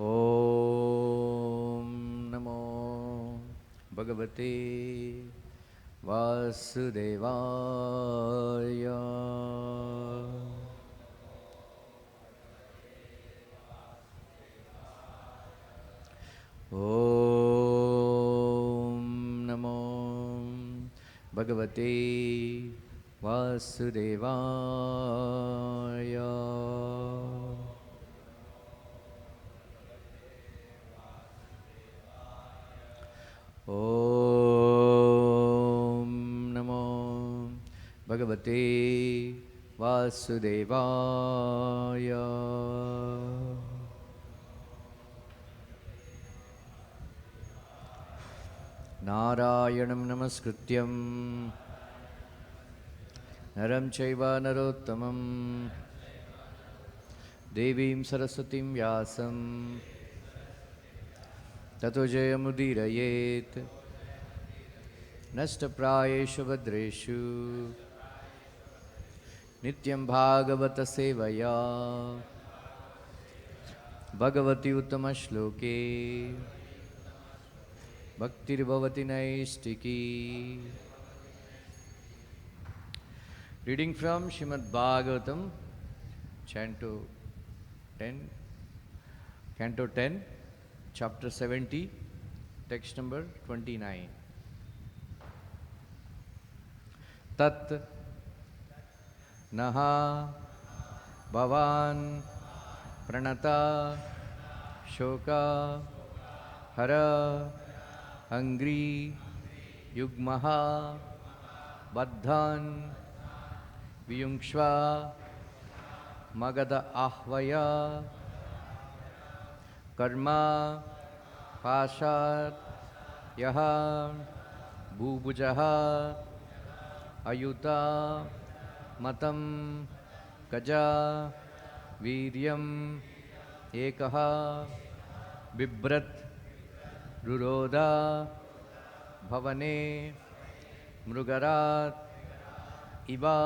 ॐ नमो भगवते वासुदेवाय। ॐ नमो भगवते वासुदेवाय। ॐ नमो भगवते वासुदेवाय। नारायणं नमस्कृत्यं नरं चैव नरोत्तमं देवीं सरस्वतीं व्यासं ततो जयमुदीरयेत्। नष्टप्रायेषु भद्रेषु नित्यं भागवत सेवया भगवति उत्तमश्लोके भक्तिर्भवति नैष्टिकी। Reading from Srimad Bhagavatam, Canto 10, Chapter 70, text number 29. Tat naha bhavan pranata shoka hara angri yugmaha baddhan viyungshva magada ahvaya karma pashat yaha bhubujaha ayuta matam gaja viryam ekaha bibrat ruroda bhavane mrugarat iva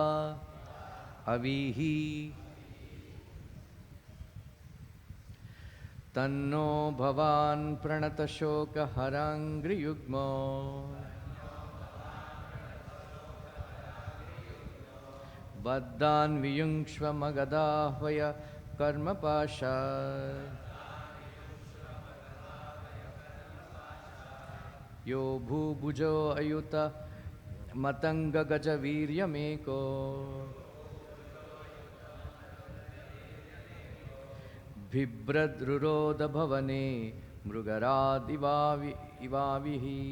avihi tanno bhavan pranata shoka harangri yugmo baddhan viyungshva magadahvaya karma pasha yo bhubujo ayuta matanga gaja viryameko bhibrad-ruroda bhavane mrugarad ivavihi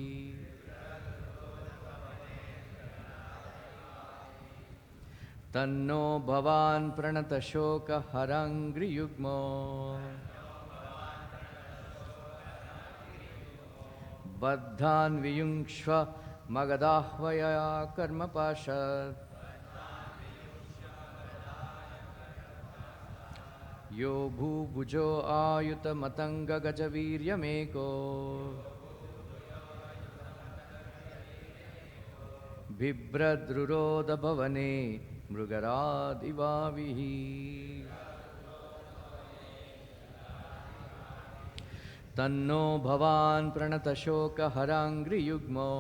tanno bhavan pranata shoka harangri yugmo baddhan viyungshva magadahvaya karma pashat yo bhubujo ayuta matanga gaja viryameko bhibrad-ruroda bhavane mrugarad ivavihi tanno bhavan pranata shoka harangri yugmo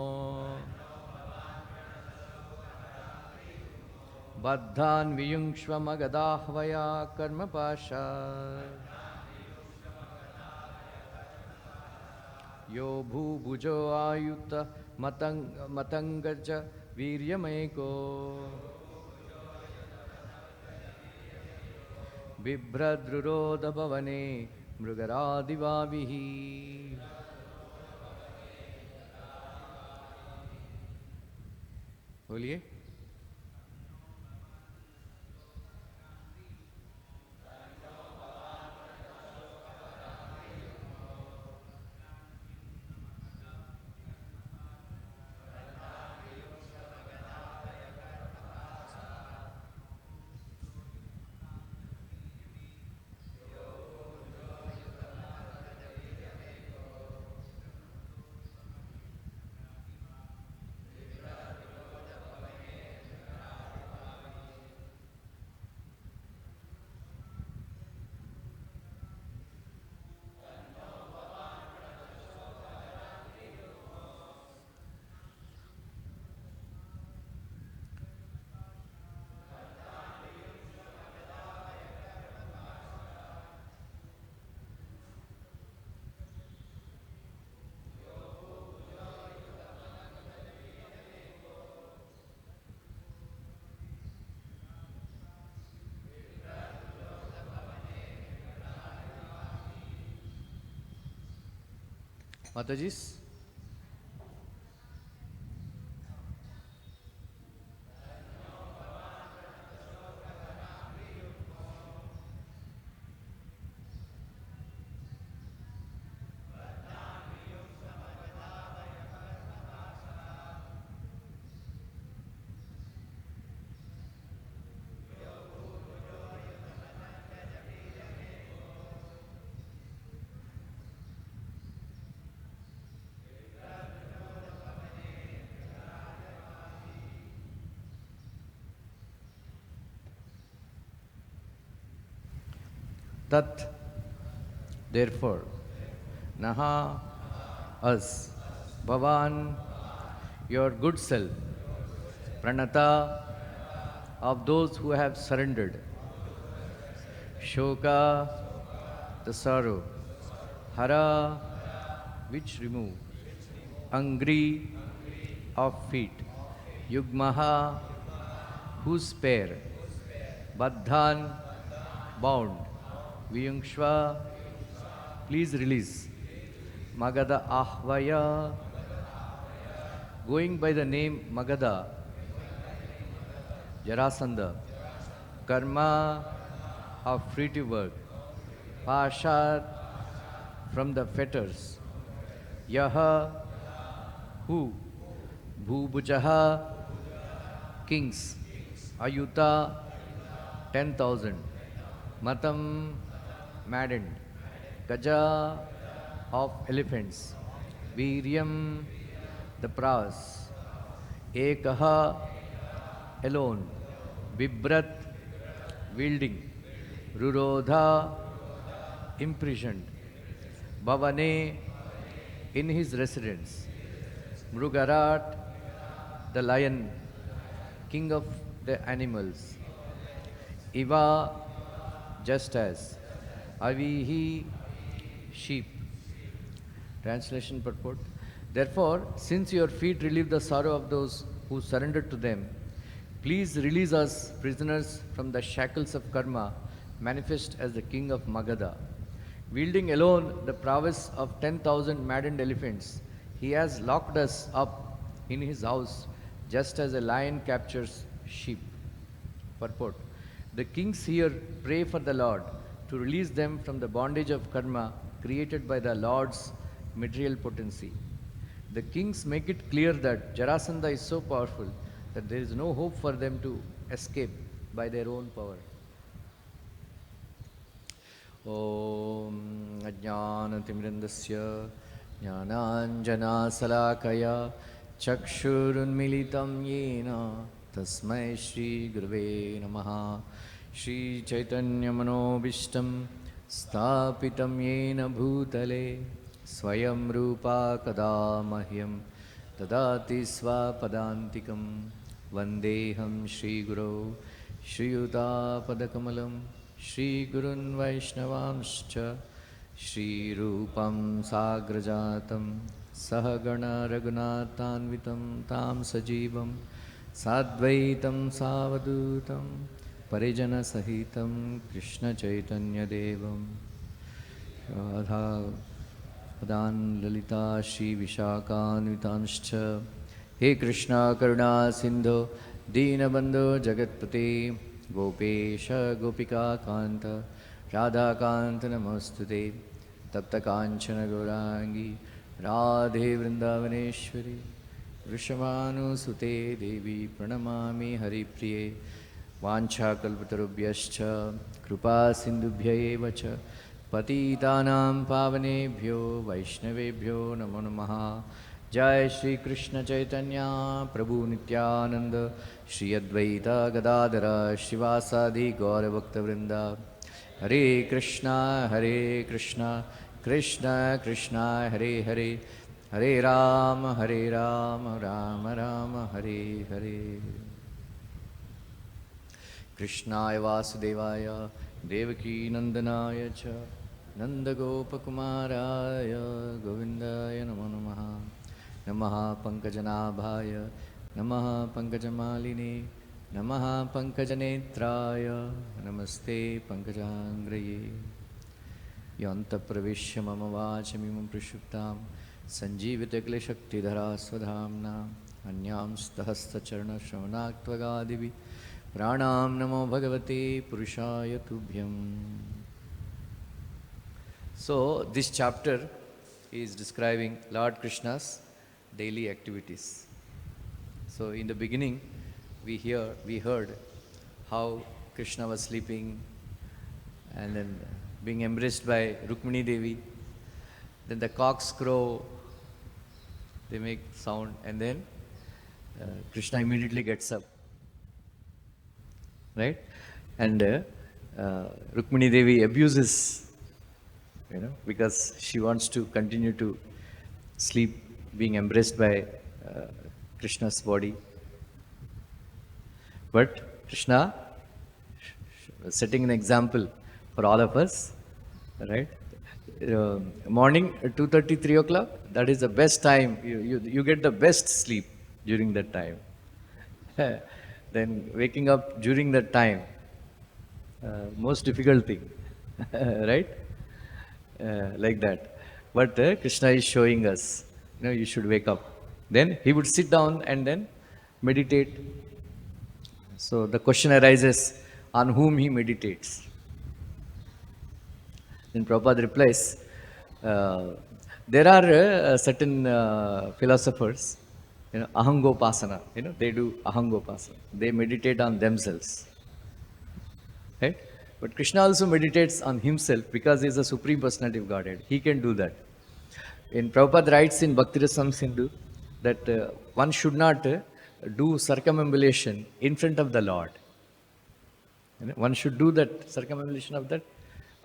baddhan viyungshva magadahvaya karma pasha yo bhubujo ayuta matangaja viryameko bibhrad-ruroda bhavane mrugaradivavihi. बोलिए। Matajis? Tat, therefore, Naha, us, Bhavan, your good self, Pranata, of those who have surrendered, Shoka, the sorrow, Hara, which remove, Angri, of feet, Yugmaha, whose spare, Baddhan, bound, Viyungshva, please release, Magada Ahvaya, going by the name Magada, Jarasandha, Karma, of free to work, Pashat, from the fetters, Yaha, who, Bhubujaha, kings, Ayuta, 10,000, Matam, maddened, Gaja, of elephants, Viryam, the prowess, Ekaha, alone, Vibrat, wielding, Rurodha, imprisoned, Bhavane, in his residence, Mrugarat, the lion, king of the animals, Iva, just as, Avihi, sheep. Translation purport. Therefore, since your feet relieve the sorrow of those who surrendered to them, please release us, prisoners, from the shackles of karma, manifest as the king of Magadha. Wielding alone the prowess of 10,000 maddened elephants, he has locked us up in his house, just as a lion captures sheep. Purport. The kings here pray for the Lord to release them from the bondage of karma created by the Lord's material potency. The kings make it clear that Jarasandha is so powerful that there is no hope for them to escape by their own power. Om Ajnanatimrandasya Jnananjana Salakaya Chakshurunmilitam Yena Tasmai Shri Gurave Namaha Shri Chaitanya Manobishtam Sthapitam Yena Bhutale Swayam Rupa Kadamahyam Tadati Swapadantikam Vandeham Shri Guru Shri Yuta Padakamalam Shri Gurun Vaishnavamscha Shri Rupam Sagrajatam Sahagana Raghunathanvitam Tam Sajivam Sadvaitam Savadutam Parijana Sahitam Krishna Chaitanya Devam Radha Padan Lalita Shri Vishakhanvitamscha He Krishna Karuna Sindhu Deenabandhu Jagatpate Gopesha Gopika Kanta Radha Kanta Namostute Tapta Kanchana Gaurangi Radhe Vrindavaneshwari Vrishabhanu Sute Devi Pranamami Haripriye Vancha Kalpatarubhyascha Krupa Sindhubhya Evacha Patitanam Pavanebhyo Vaishnavebhyo Namo Namaha Jai Shri Krishna Chaitanya Prabhu Nityananda Shri Advaita Gadadara Shivasadi Gaura Bhakta Vrinda Hare Krishna Krishna Krishna Hare Hare Hare Rama Rama Rama Hare Hare Krishnaya Vasudevaya Devaki Nandanaya Cha Nanda Gopakumaraya Govindaya Namo Namaha Namaha Pankajanabhaya Namaha Pankajamalini Namaha Pankajanetraya Namaste Pankajangraye Yanta Pravishya Mama Vachamimam Prishuptam Sanjeevite-kleshakti-dhara svadhamna anyamstahastacharna-shravanaktvagadibhi pranam namo bhagavate purushaya tubhyam. So this chapter is describing Lord Krishna's daily activities. So in the beginning, we heard how Krishna was sleeping and then being embraced by Rukmini Devi. Then the cocks crow, they make sound, and then Krishna immediately gets up, right? And Rukmini Devi abuses, because she wants to continue to sleep, being embraced by Krishna's body. But Krishna was setting an example for all of us, right? Morning, 2:30, 3 o'clock, that is the best time. You get the best sleep during that time. Then waking up during that time, most difficult thing, right? Like that. But Krishna is showing us, you should wake up. Then he would sit down and then meditate. So the question arises, on whom he meditates? Then Prabhupada replies, there are certain philosophers, ahangopasana, they do ahangopasana. They meditate on themselves, right? But Krishna also meditates on himself because he is the Supreme Personality of Godhead. He can do that. In Prabhupada writes in Bhakti-rasam Sindhu that one should not do circumambulation in front of the Lord. One should do that circumambulation of that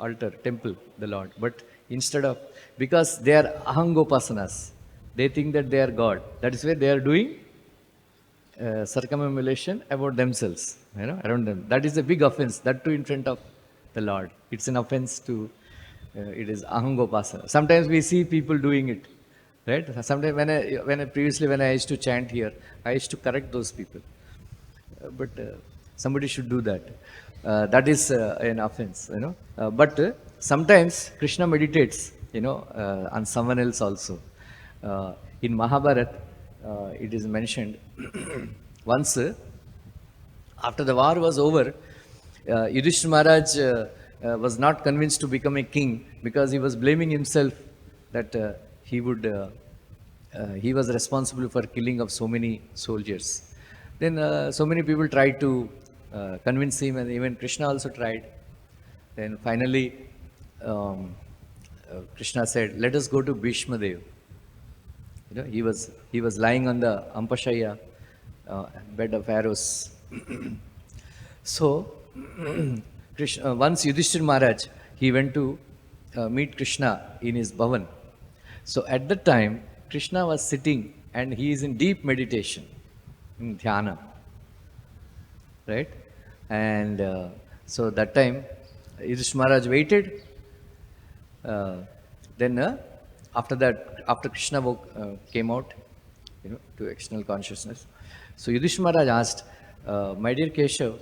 altar, temple, the Lord. But instead of, because they are ahangopasanas, they think that they are God. That is why they are doing circumambulation about themselves, around them. That is a big offense, that too in front of the Lord. It's an offense to, it is ahangopasana. Sometimes we see people doing it, right? Sometimes when I used to chant here, I used to correct those people. But somebody should do that. That is an offense, but sometimes Krishna meditates, on someone else also. In Mahabharata, it is mentioned once after the war was over, Yudhishthira Maharaj was not convinced to become a king because he was blaming himself that he was responsible for killing of so many soldiers. Then so many people tried to convince him, and even Krishna also tried. Then finally, Krishna said, "Let us go to Bhishma Dev." He was lying on the Ampashaya bed of arrows. So Krishna, once Yudhishthira Maharaj, he went to meet Krishna in his bhavan. So at that time, Krishna was sitting and he is in deep meditation, in dhyana, right? And so that time, Yudhishthira Maharaj waited. Then after that, after Krishna came out, to external consciousness, so Yudhishthira Maharaj asked, "My dear Keshav,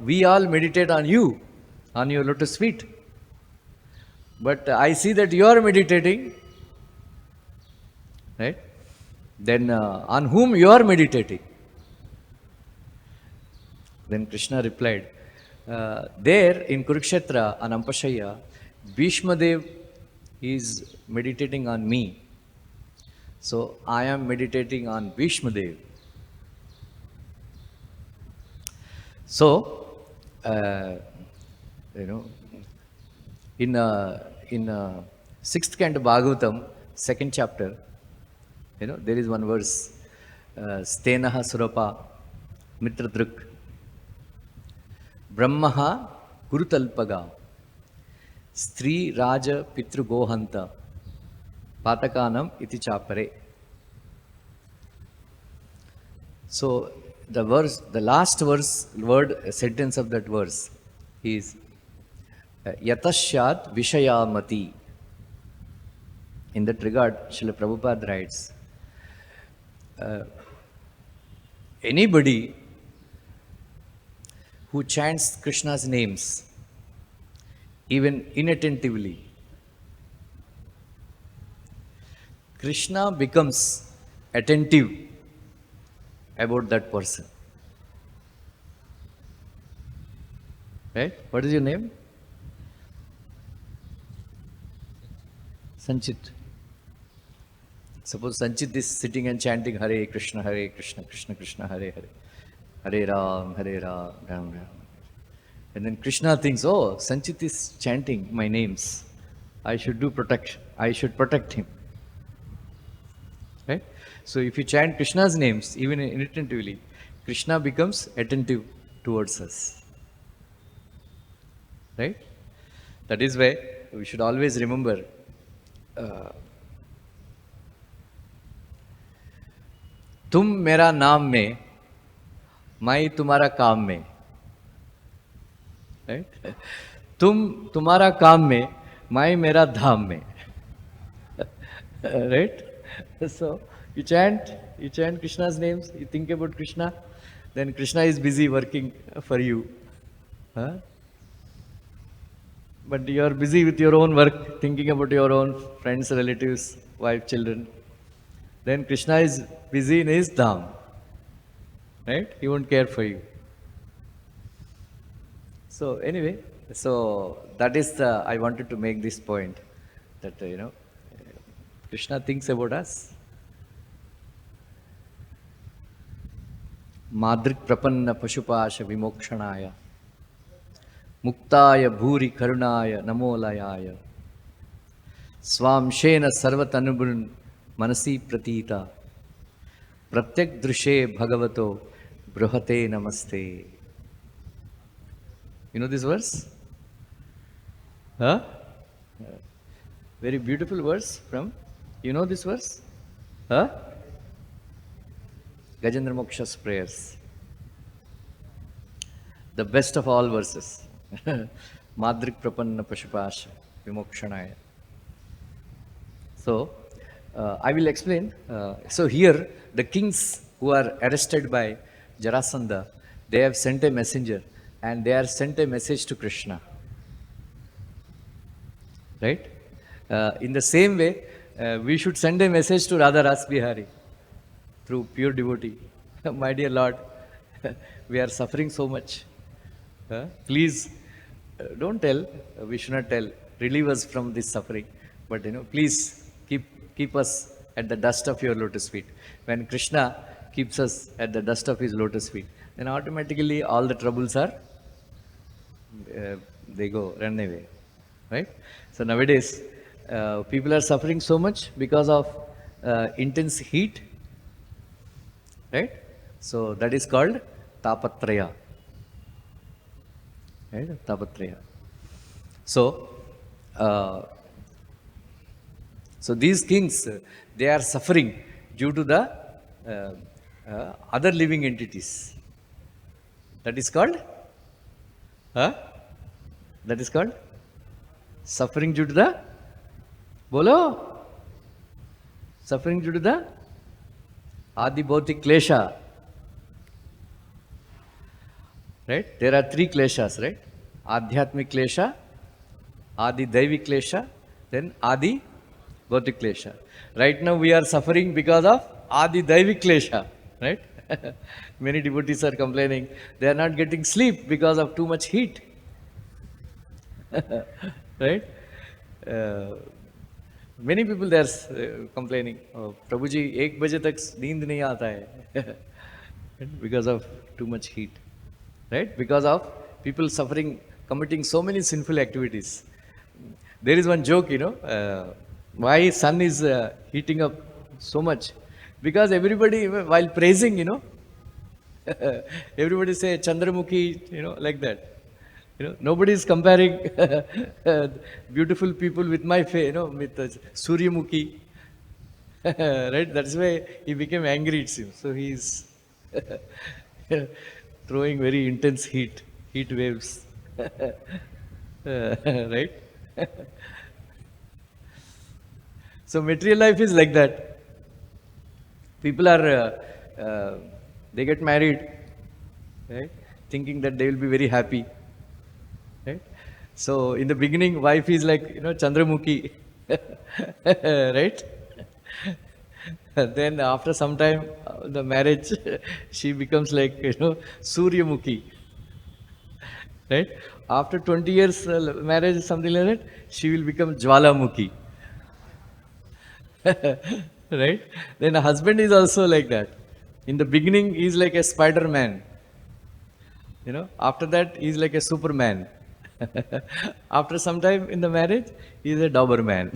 we all meditate on you, on your lotus feet. But I see that you are meditating, right? Then on whom you are meditating?" Then Krishna replied, there in Kurukshetra, on Ampashaya, Bhishma Dev is meditating on me. So I am meditating on Bhishma Dev. So, in 6th canto Bhagavatam, 2nd chapter, there is one verse, Stenaha Surapa Mitradruk Brahmaha Gurutalpaga Stri Raja Pitru Gohanta Patakanam Iti Chapare. So the last sentence of that verse is Yatashyat Vishayamati. In that regard, Srila Prabhupada writes, anybody who chants Krishna's names, even inattentively, Krishna becomes attentive about that person. Right? What is your name? Sanchit. Suppose Sanchit is sitting and chanting Hare Krishna, Krishna Krishna, Hare Hare. Hare Ram, Ram Ram. And then Krishna thinks, oh, Sanchit is chanting my names. I should do protection. I should protect him. Right? So if you chant Krishna's names, even inattentively, Krishna becomes attentive towards us. Right? That is why we should always remember तुम मेरा नाम में, मैं तुम्हारा काम में. Right? तुम्हारा काम में, मैं मेरा धाम में. Right? So you chant Krishna's names, you think about Krishna, then Krishna is busy working for you. Huh? But you are busy with your own work, thinking about your own friends, relatives, wife, children. Then Krishna is busy in his dham. Right? He won't care for you. So anyway, so that is I wanted to make this point that, Krishna thinks about us. Madrik prapanna pashupasha vimokshanaya muktaya bhuri karunaya namolayaya swamshena sarvatanubun manasi pratita pratyak drushe bhagavato bruhate namaste. You know this verse? Huh? Very beautiful verse from, you know this verse? Huh? Gajendra Moksha's prayers. The best of all verses. Madrik prapanna pashupasha vimokshanaya. So, I will explain. So here, the kings who are arrested by Jarasandha, they have sent a messenger and they are sent a message to Krishna. Right? In the same way, we should send a message to Radha-Rasbihari through pure devotee. My dear Lord, we are suffering so much. Please, don't tell, we should not tell, relieve us from this suffering. But please keep us at the dust of your lotus feet. When Krishna keeps us at the dust of his lotus feet, then automatically all the troubles are, they go, run away. Right? So nowadays, people are suffering so much because of intense heat. Right? So that is called tapatraya. Right? Tapatraya. So, so these kings, they are suffering due to the other living entities. That is called? That is called? Suffering due to the? Bolo? Suffering due to the? Adi Bhautik Klesha. Right? There are three Kleshas, right? Adhyatmik Klesha, Adi Daivik Klesha, then Adi Bhautik Klesha. Right now we are suffering because of Adi Daivik Klesha. Right? Many devotees are complaining. They are not getting sleep because of too much heat. Right? Many people they are complaining, oh, Prabhu ji, 1 baje tak neend nahi aata hai. Because of too much heat. Right? Because of people suffering, committing so many sinful activities. There is one joke, why sun is heating up so much? Because everybody, while praising, everybody say Chandramukhi, like that. Nobody is comparing beautiful people with my face, with Suryamukhi. Right? That's why he became angry, it seems. So he is throwing very intense heat waves. Right? So material life is like that. People are, they get married, right? Thinking that they will be very happy. Right? So in the beginning, wife is like, Chandramukhi. Right? Then after some time, the marriage, she becomes like, Suryamukhi, right? After 20 years marriage, something like that, she will become Jwalamukhi, right? Then a husband is also like that. In the beginning, he's like a Spider-Man. After that, he's like a Superman. After some time in the marriage, he's a Doberman.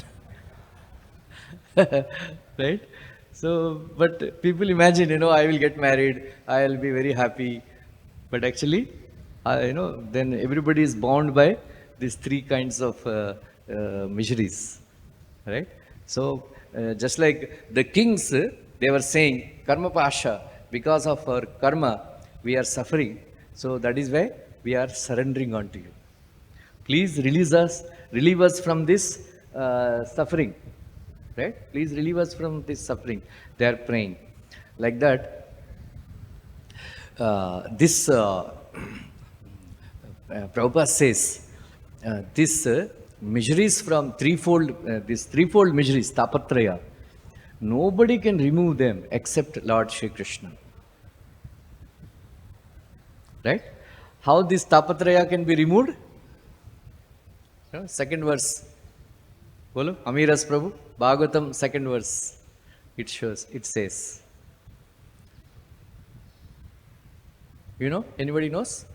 Right? So, but people imagine, I will get married, I'll be very happy. But actually, then everybody is bound by these three kinds of miseries. Right? So, just like the kings, they were saying, Karma Pasha, because of our karma, we are suffering. So, that is why we are surrendering unto you. Please relieve us from this suffering. Right? Please relieve us from this suffering. They are praying. Like that, this Prabhupada says, this miseries from this threefold miseries, tapatraya, nobody can remove them except Lord Shri Krishna. Right? How this tapatraya can be removed? Second verse. Bolo, Amiras Prabhu, Bhagavatam, second verse. It says. Anybody knows?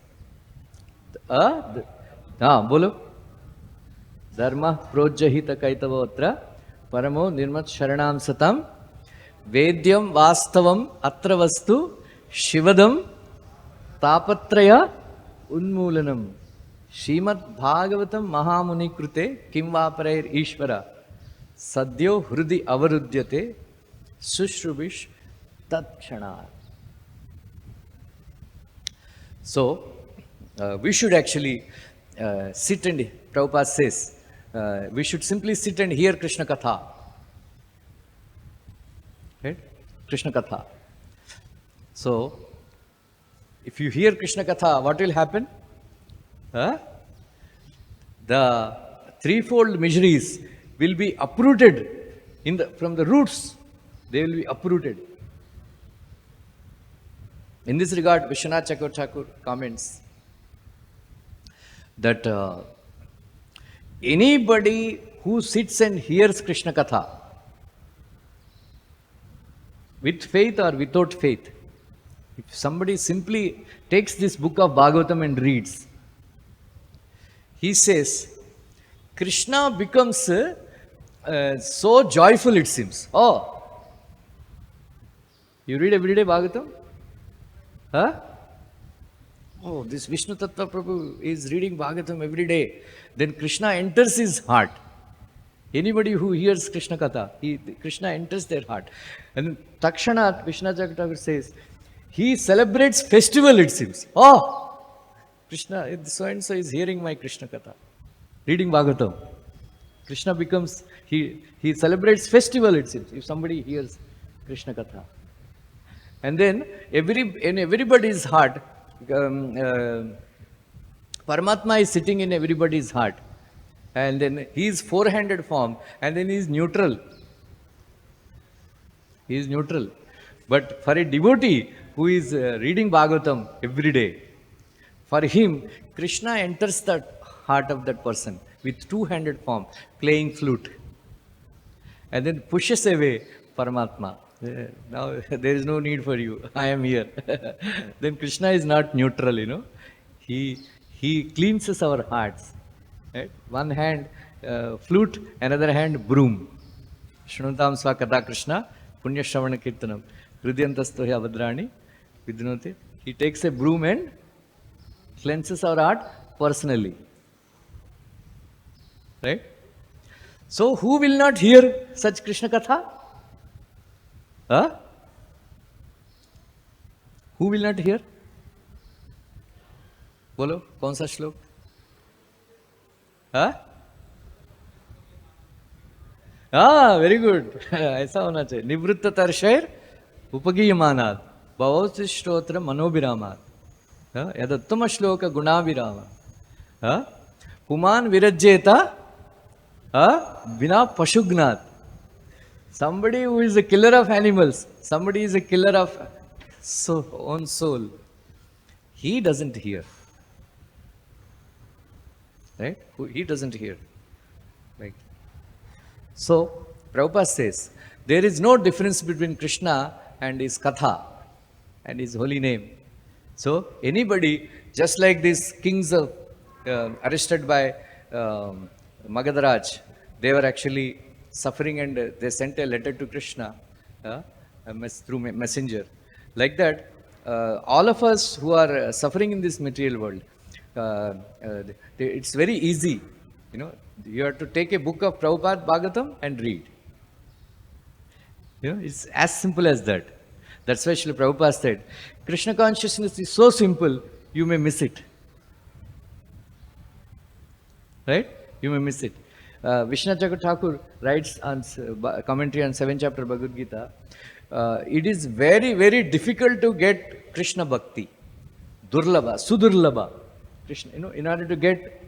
Bolo. Dharma projahita kaitavatra paramo nirmat sharanam satam vedyam vastavam atra vastu shivadam tapatraya unmulanam. Srimad Bhagavatam Mahamuni Krute Kim Vaprair Ishvara Sadhyo Hrudi Avarudyate Sushrubish Tatkshana. So, we should actually sit and, Prabhupada says, we should simply sit and hear Krishna Katha. Right? Krishna Katha. So, if you hear Krishna Katha, what will happen? The threefold miseries will be uprooted from the roots. They will be uprooted. In this regard, Vishwanath Chakravarti comments that anybody who sits and hears Krishna Katha with faith or without faith, if somebody simply takes this book of Bhagavatam and reads, he says, Krishna becomes so joyful, it seems. Oh, you read every day Bhagavatam? Oh, this Vishnu Tattva Prabhu is reading Bhagavatam every day. Then Krishna enters his heart. Anybody who hears Krishna Katha, Krishna enters their heart. And Takshanat, Vishnu Chakravarti says, he celebrates festival, it seems. Oh, Krishna, so and so is hearing my Krishna Katha, reading Bhagavatam. Krishna becomes, he celebrates festival, it seems, if somebody hears Krishna Katha. And then, in everybody's heart, Paramatma is sitting in everybody's heart. And then he is four-handed form, and then he is neutral. He is neutral. But for a devotee who is reading Bhagavatam every day, for him, Krishna enters the heart of that person with two-handed form, playing flute. And then pushes away Paramatma. Now there is no need for you. I am here. Then Krishna is not neutral, He cleanses our hearts. Right? One hand flute, another hand broom. Shrunutam Swakatha Krishna, Punya Shravana Kirtanam, Hridyantasto Avadrani, Vidunoti. He takes a broom and cleanses our heart personally. Right? So, who will not hear such Krishna Katha? Who will not hear? बोलो कौन सा श्लोक? Very good. ऐसा होना चाहिए. निवृत्त तर्षैर उपगीयमानात् भवति श्रोत्र मनोभिरामात् यदुत्तम श्लोक गुणाभिराम पुमान विरज्येता विना पशुघ्नात्. Somebody who is a killer of animals, somebody is a killer of own soul. He doesn't hear. Right? He doesn't hear. Right? So, Prabhupada says, there is no difference between Krishna and his katha and his holy name. So, anybody, just like these kings of, arrested by Magadharaj, they were actually suffering and they sent a letter to Krishna through messenger. Like that, all of us who are suffering in this material world, it's very easy. You have to take a book of Prabhupada Bhagavatam and read. It's as simple as that. That's why Srila Prabhupada said, Krishna consciousness is so simple, you may miss it. Right? You may miss it. Vishnu Chakra Thakur writes on commentary on 7th chapter Bhagavad-gita, it is very, very difficult to get Krishna Bhakti. Durlabha, Sudurlabha. Krishna, in order to get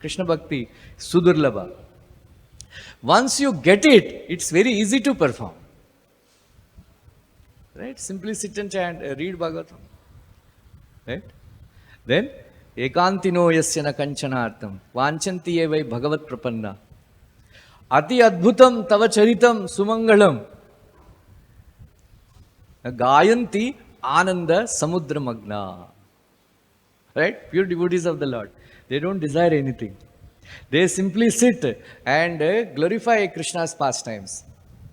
Krishna Bhakti, Sudurlabha. Once you get it, it's very easy to perform. Right? Simply sit and chant, read Bhagavatam. Right? Then, ekantino yasya na kanchanartam, vanchanti evai bhagavat prapanna. Ati adbhutam tava charitam sumangalam. Gayanti ananda samudra magna. Right? Pure devotees of the Lord. They don't desire anything. They simply sit and glorify Krishna's pastimes.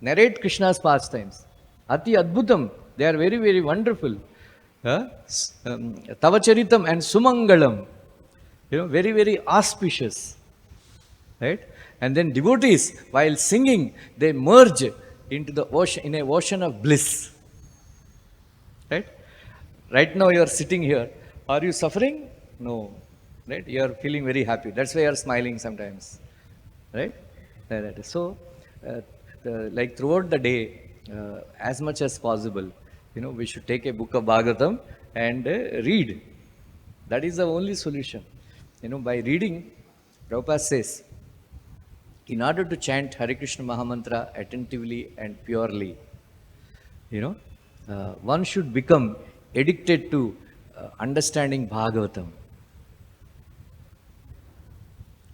Narrate Krishna's pastimes. Ati adbhutam. They are very, very wonderful. Tavacharitam and sumangalam. Very, very auspicious. Right? And then devotees, while singing, they merge into the ocean, in a ocean of bliss. Right? Right now you are sitting here. Are you suffering? No. Right? You are feeling very happy. That's why you are smiling sometimes. Right? So, like throughout the day, as much as possible, we should take a book of Bhagavatam and read. That is the only solution. By reading, Prabhupada says, in order to chant Hare Krishna Mahamantra attentively and purely, one should become addicted to understanding Bhagavatam.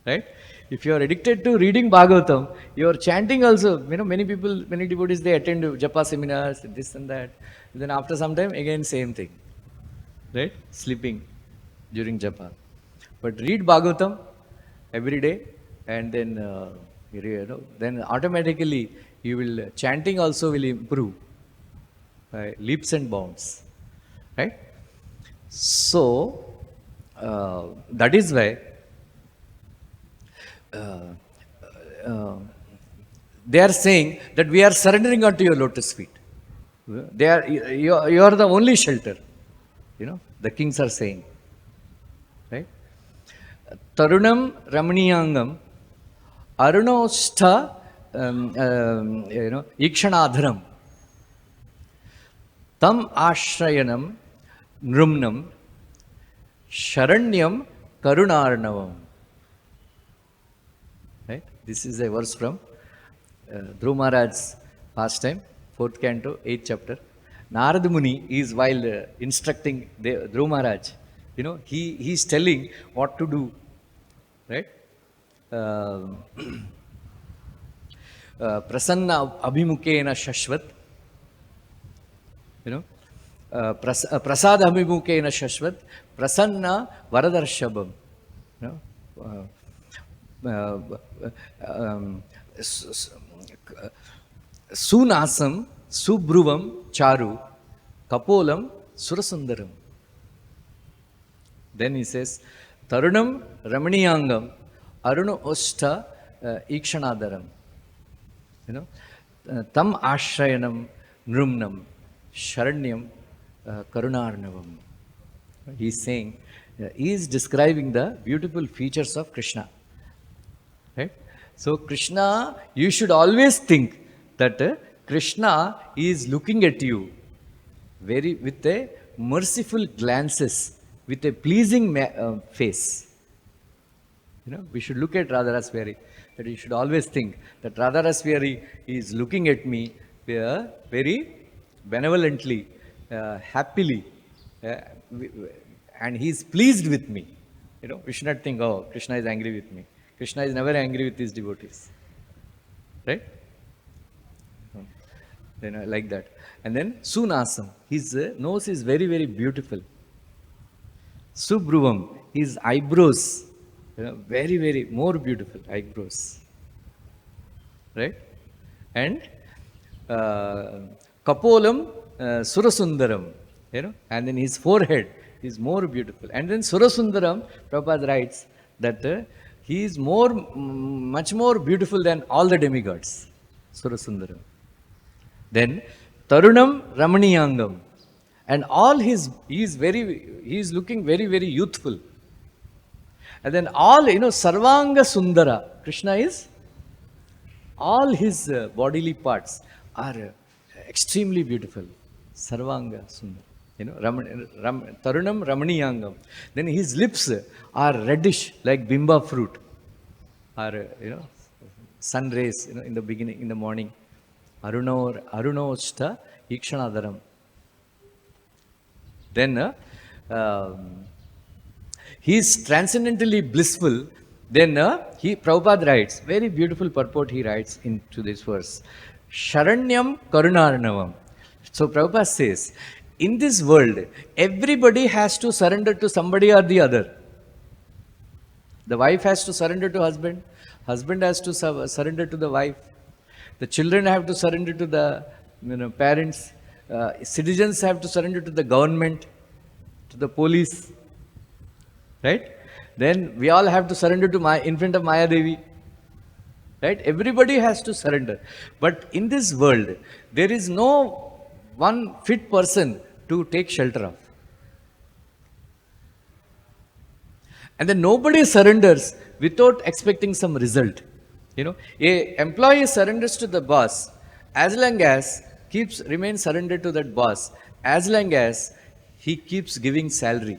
Right? If you are addicted to reading Bhagavatam, your chanting also, many people, many devotees, they attend japa seminars, this and that. Then after some time, again same thing. Right? Sleeping during japa. But read Bhagavatam every day, and then, then automatically you will, chanting also will improve by leaps and bounds. Right? So, that is why they are saying that we are surrendering unto your lotus feet. You are the only shelter. The kings are saying. Right? Tarunam Ramaniyangam Arunostha Ikshanadharam Tam Ashrayanam Nrumnam Sharanyam Karunarnavam. Right? This is a verse from Dhruva Maharaj's pastime, 4th canto, 8th chapter. Narada Muni is, while instructing Dhruva Maharaj, he is telling what to do. Right? Prasanna abhimukena shashvat. Prasad abhimukena shashvat. Prasanna varadarshabam. Sunasam subruvam charu kapolam surasundaram. Then he says, Tarunam Ramaniyangam Aruna Osta Ikshanadaram. Tam Ashrayanam Nrumnam Sharanyam Karunarnavam. He is saying, he is describing the beautiful features of Krishna. Right? So Krishna, you should always think that Krishna is looking at you with a merciful glances, with a pleasing face. We should look at Radharasbihari. That you should always think that Radharasbihari is looking at me very benevolently, happily, uh, and he is pleased with me. We should not think, oh, Krishna is angry with me. Krishna is never angry with his devotees. Right? Like that. And then Sunasam. His nose is very, very beautiful. Subruvam. His eyebrows. Very, very more beautiful eyebrows. Right? And Kapolam Surasundaram. And then his forehead is more beautiful. And then Surasundaram, Prabhupada writes that he is much more beautiful than all the demigods. Surasundaram. Then Tarunam Ramaniyangam. And he is looking very, very youthful. And then Sarvanga Sundara. Krishna is, all his bodily parts are extremely beautiful. Sarvanga Sundara. Tarunam Ramaniyangam. Then his lips are reddish like bimba fruit. Or, sun rays, in the beginning, in the morning. Arunoshta Ikshanadaram. Then he is transcendently blissful. Then Prabhupada writes, very beautiful purport he writes into this verse. Sharanyam Karunarnavam. So Prabhupada says, in this world, everybody has to surrender to somebody or the other. The wife has to surrender to husband. Husband has to surrender to the wife. The children have to surrender to the parents. Citizens have to surrender to the government, to the police. Right? Then we all have to surrender in front of Maya Devi. Right? Everybody has to surrender. But in this world, there is no one fit person to take shelter of. And then nobody surrenders without expecting some result. A employee surrenders to the boss as long as remains surrendered to that boss, as long as he keeps giving salary.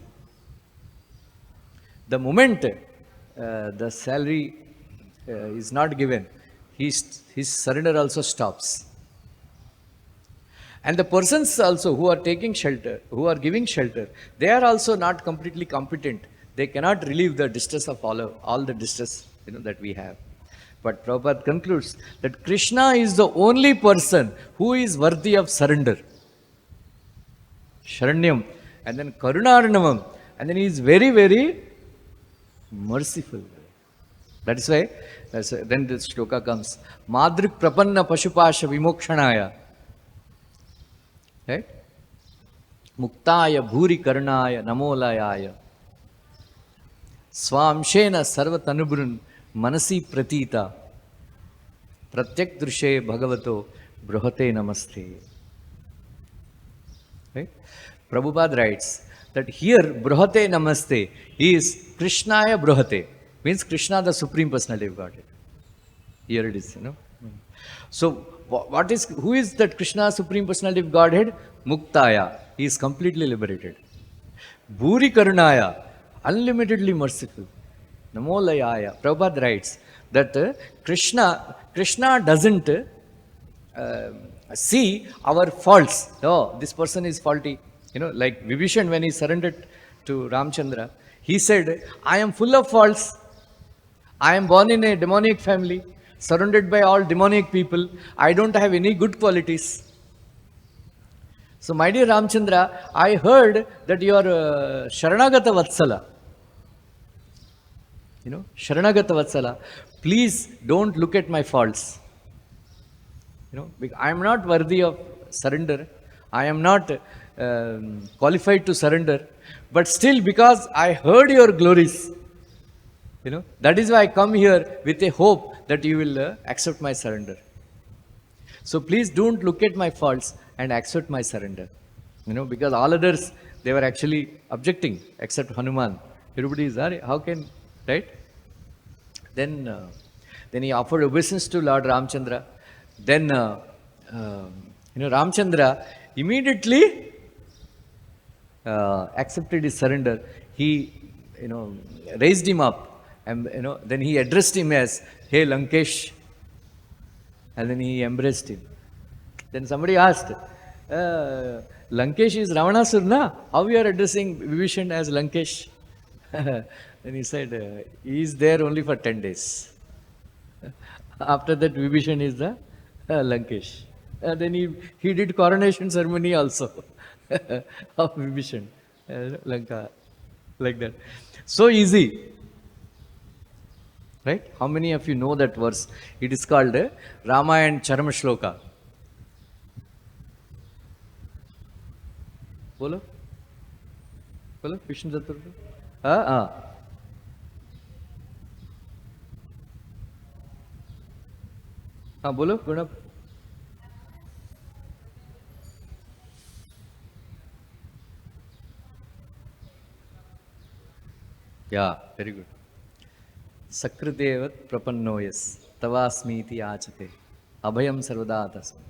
The moment the salary is not given, his surrender also stops. And the persons also who are taking shelter, who are giving shelter, they are also not completely competent. They cannot relieve the distress of all the distress that we have. But Prabhupada concludes that Krishna is the only person who is worthy of surrender. Sharanyam. And then Karunarnavam. And then he is very, very merciful. That is why then this shloka comes. Madrik prapanna pashupasha vimokshanaya. Right? Muktaya bhuri karunaya namolayaya. Swamshena sarvatanubrun manasi pratita. Pratyak drushe bhagavato bruhate namaste. Right? Prabhupada writes that here bruhate namaste is Krishnaya bruhate. Means Krishna, the Supreme Personality of Godhead. Here it is, So, who is that Krishna, Supreme Personality of Godhead? Muktaya. He is completely liberated. Bhuri Karunaya. Unlimitedly merciful. Namolayaya. Prabhupada writes that Krishna doesn't see our faults. Oh, this person is faulty. Like Vibhishan, when he surrendered to Ramchandra, he said, I am full of faults. I am born in a demonic family, surrounded by all demonic people. I don't have any good qualities. So, my dear Ramchandra, I heard that you are Sharanagata Vatsala. Sharanagata Vatsala. Please don't look at my faults. I am not worthy of surrender. I am not qualified to surrender. But still, because I heard your glories, that is why I come here with a hope that you will accept my surrender. So please don't look at my faults and accept my surrender. Because all others, they were actually objecting, except Hanuman. Everybody is, how can, right? Then he offered obeisance to Lord Ramchandra. Then, Ramchandra immediately accepted his surrender. He, raised him up And then he addressed him as, "Hey Lankesh," and then he embraced him. Then somebody asked, "Lankesh is Ravanasur, na? How you are addressing Vibhishan as Lankesh?" Then he said, "He is there only for 10 days. After that, Vibhishan is the Lankesh." Then he did coronation ceremony also of Vibhishan, Lanka, like that. So easy. Right? How many of you know that verse? It is called Rama and Charma Shloka. बोलो बोलो विष्णु चतुर्थ हाँ बोलो गुण या very good सकृदेव प्रपन्नोयस तवास्मीति आचते अभयम सर्वदा तस्मै.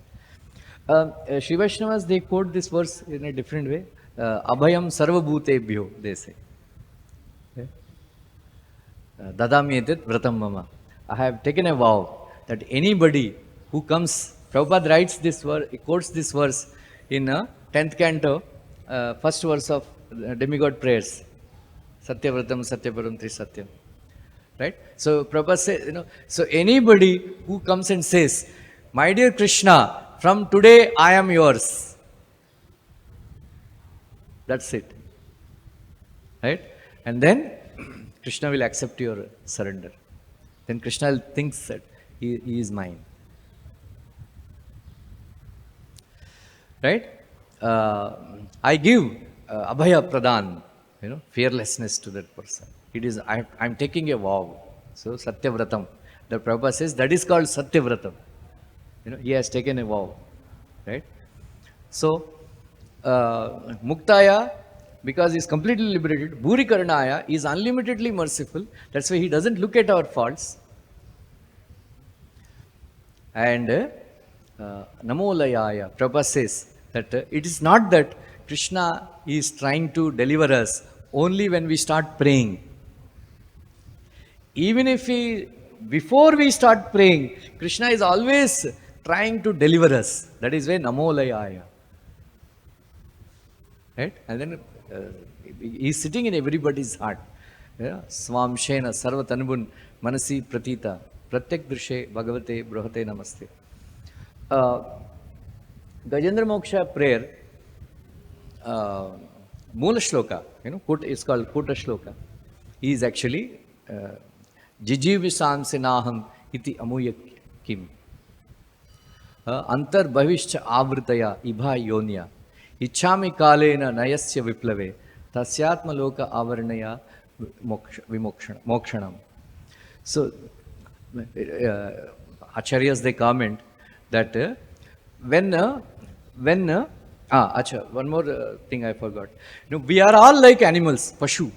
Sri Vaishnavas, they quote this verse in a different way. Abhayam sarvabhutebhyo, they say. Dadami etit vratam mama. I have taken a vow that anybody who comes, Prabhupada writes this verse, he quotes this verse in 10th canto, first verse of demigod prayers. Satyavratam, Satyaparam, Trisatyam. Right? So Prabhupada says, so anybody who comes and says, "My dear Krishna, from today I am yours." That's it. Right? And then Krishna will accept your surrender. Then Krishna thinks that he is mine. Right? I give Abhaya Pradhan, fearlessness to that person. It is, I'm taking a vow. So Satyavratam. The Prabhupada says that is called Satyavratam. He has taken a vow, right? So, Muktaya, because he is completely liberated, Bhurikarnaya is unlimitedly merciful. That's why he doesn't look at our faults. And Namolayaya, Prabhupada says that it is not that Krishna is trying to deliver us only when we start praying. Even if before we start praying, Krishna is always trying to deliver us. That is why Namolayaya. Right? And then he is sitting in everybody's heart. Swamshena sarvatanubun manasi pratita pratyak drishe bhagavate brohate namaste. Gajendra Moksha prayer, Moola Shloka, it's called Kota Shloka, is actually Jijivisamsenaham iti amuya kim. Antar bhavishcha avritaya ibha yonya ichhami kalena nayasya viplave tasyatma loka avarnaya mokshanam. So acharyas, they comment that one more thing I forgot. We are all like animals, pashu.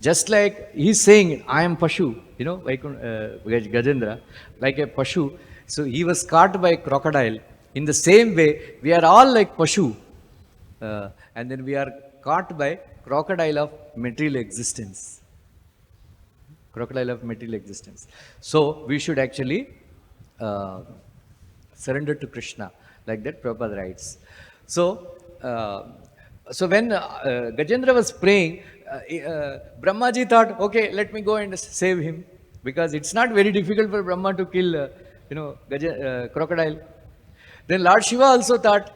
Just like he's saying, I am pashu, Gajendra, like a pashu. So he was caught by a crocodile. In the same way, we are all like pashu. And then we are caught by crocodile of material existence. Crocodile of material existence. So we should actually surrender to Krishna. Like that Prabhupada writes. So, when Gajendra was praying, Brahmaji thought, okay, let me go and save him. Because it's not very difficult for Brahma to kill, crocodile. Then Lord Shiva also thought,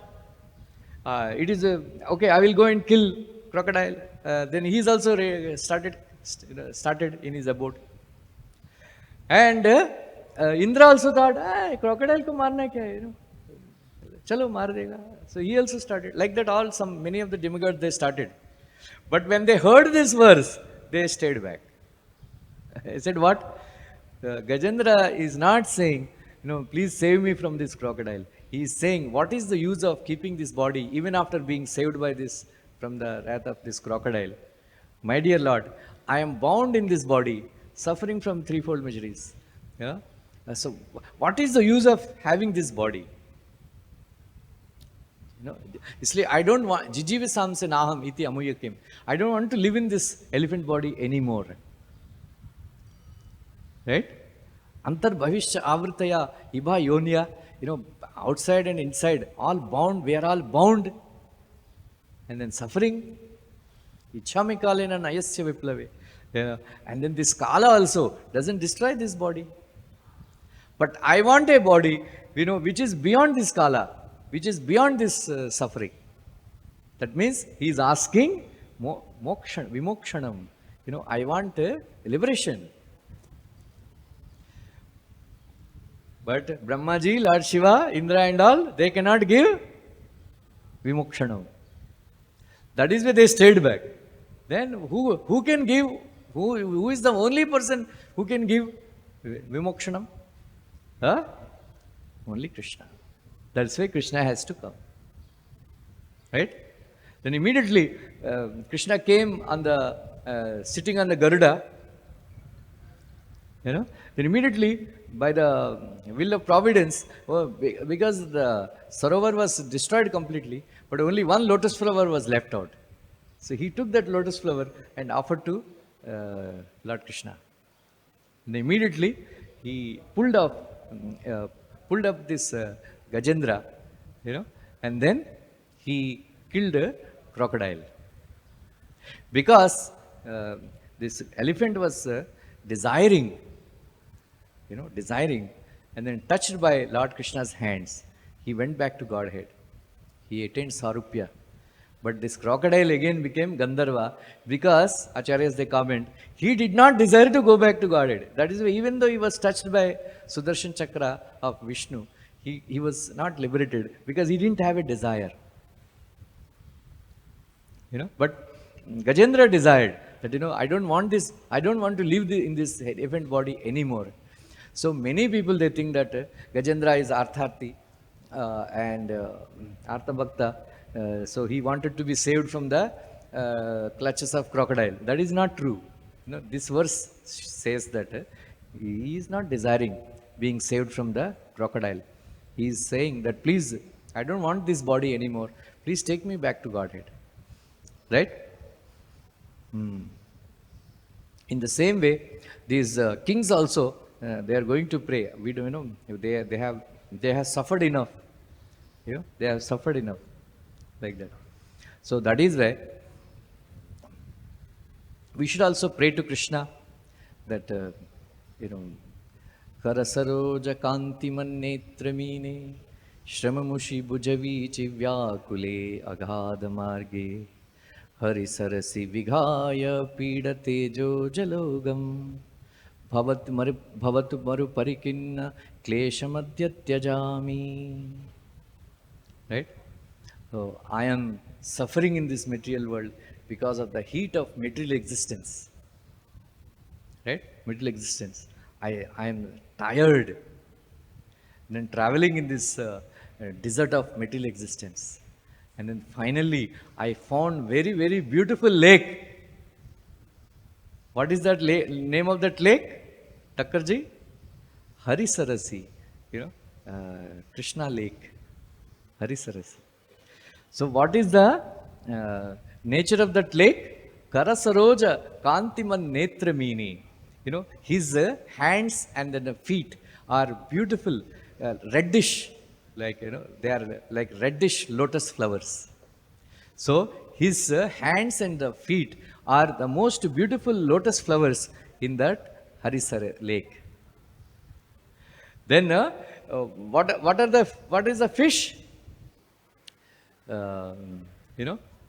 it is, okay, I will go and kill crocodile. Then he's also started in his abode. And Indra also thought, crocodile ko marna kya, chalo maar dega. So he also started. Like that, many of the demigods, they started. But when they heard this verse, they stayed back. I said, what? Gajendra is not saying, please save me from this crocodile. He is saying, what is the use of keeping this body even after being saved by this, from the wrath of this crocodile? My dear Lord, I am bound in this body, suffering from threefold miseries. Yeah? So what is the use of having this body? I don't want, Jijivisamsenaham iti amuyakim. I don't want to live in this elephant body anymore. Right? Antar bhavishya avritaya ibha yonya, outside and inside, all bound, we are all bound. And then suffering, ichhami kalena nayasya viplave. And then this kala also doesn't destroy this body. But I want a body, which is beyond this kala, which is beyond this suffering. That means he is asking mokshan, vimokshanam. I want liberation. But Brahmaji, Lord Shiva, Indra and all, they cannot give vimokshanam. That is why they stayed back. Then who can give, who is the only person who can give vimokshanam? Huh? Only Krishna. That's why Krishna has to come. Right? Then immediately Krishna came on the sitting on the Garuda. Then immediately by the will of providence, because the Sarovar was destroyed completely, but only one lotus flower was left out. So he took that lotus flower and offered to Lord Krishna. And immediately he pulled up this Gajendra, and then he killed a crocodile. Because this elephant was desiring, and then touched by Lord Krishna's hands, he went back to Godhead. He attained Sarupya. But this crocodile again became Gandharva because, Acharyas they comment, he did not desire to go back to Godhead. That is why even though he was touched by Sudarshan Chakra of Vishnu, he was not liberated because he didn't have a desire. But Gajendra desired that, I don't want this, I don't want to live in this elephant body anymore. So many people, they think that Gajendra is Arthati and Artha Bhakta. So he wanted to be saved from the clutches of crocodile. That is not true. This verse says that he is not desiring being saved from the crocodile. He is saying that, please, I don't want this body anymore. Please take me back to Godhead. Right? In the same way, these kings also, they are going to pray. We don't know. They have suffered enough. They have suffered enough. Like that. So that is why we should also pray to Krishna that, Karasaroja kantiman netramine Shramamushi bujavichi vyakule aghada marge Hare sarasi vighaya pida tejo jalogam bhavatu maru parikinna kleshamadhyatyajami. Right? So I am suffering in this material world because of the heat of material existence. Right? Material existence. I am tired. And then traveling in this desert of material existence. And then finally, I found very, very beautiful lake. What is that name of that lake? Takkarji? Harisarasi. Krishna lake. Harisarasi. So what is the nature of that lake? Karasaroja kantiman netramini. His hands and then the feet are beautiful, reddish, like, they are like reddish lotus flowers. So his hands and the feet are the most beautiful lotus flowers in that Harisara lake. Then what is the fish?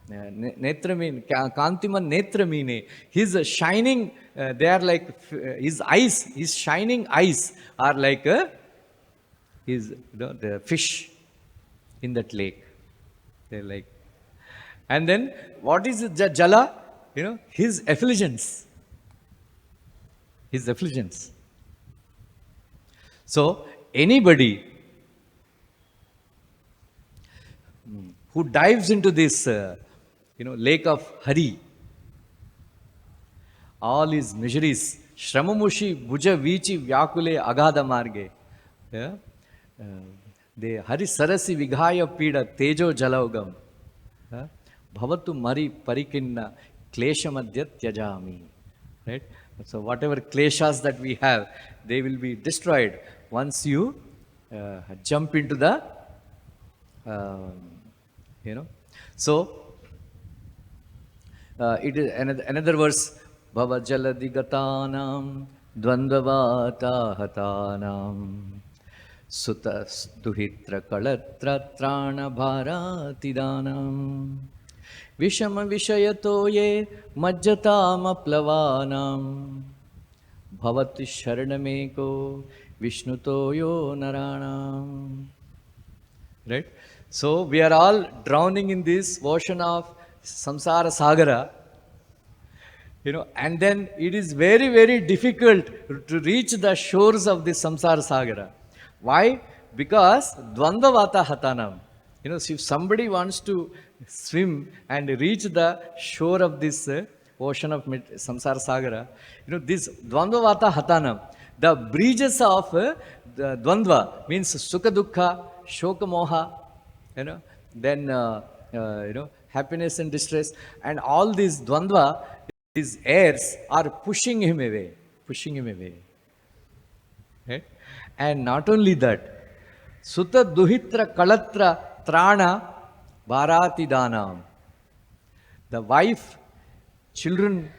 Netramine, Kantiman Netramine. His shining, they are like his eyes, his shining eyes are like the fish in that lake. They're like, and then what is the Jala? His effulgence. His effulgence. So anybody who dives into this, lake of Hari, all his miseries, Shramamushi, Bhuja, Vichi, Vyakule, Aghada Marge, the Hari Sarasi Vighaya Pida, Tejo Jalaugam, Bhavatu Mari Parikinna, Kleshamadhya Tyajami. Right? So whatever kleshas that we have, they will be destroyed once you jump into the, um, you know. So it is another verse, Bhava Jaladigatanam Dvandavata Hatanam Sutta Duhitra Kalatra Trana Bharatidanam Vishama Vishayato Ye Majjatam Aplavanam Bhavati Sharanameko Vishnuto Yo Naranam. Right? So we are all drowning in this ocean of samsara sagara, and then it is very, very difficult to reach the shores of this samsara sagara. Why? Because dvandavata hatanam. So if somebody wants to swim and reach the shore of this ocean of samsara sagara, this dvandavata hatanam, the bridges of the dvandva means sukha dukkha, shoka moha, then happiness and distress, and all these dvandva, these airs are pushing him away, right? And not only that, sutta duhitra kalatra trana bharati danam, the wife, children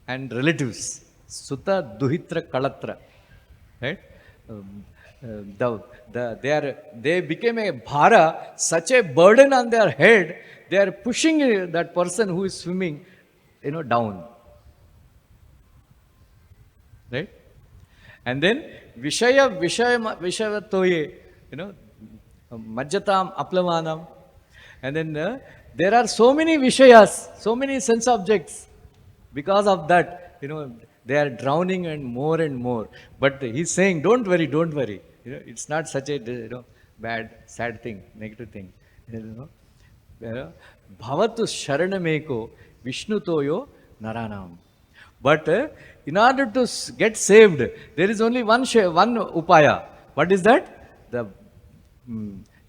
and relatives, sutta duhitra kalatra, right? They became a bhara, such a burden on their head, they are pushing that person who is swimming, down. Right? And then Vishayatoye, Majjatam Aplavanam. And then there are so many Vishayas, so many sense objects. Because of that, they are drowning and more. But he's saying, don't worry. It's not such a bad, sad thing, negative thing. Bhavatu Sharanameko Vishnutoyo Naranam. But in order to get saved, there is only one upaya. What is that? The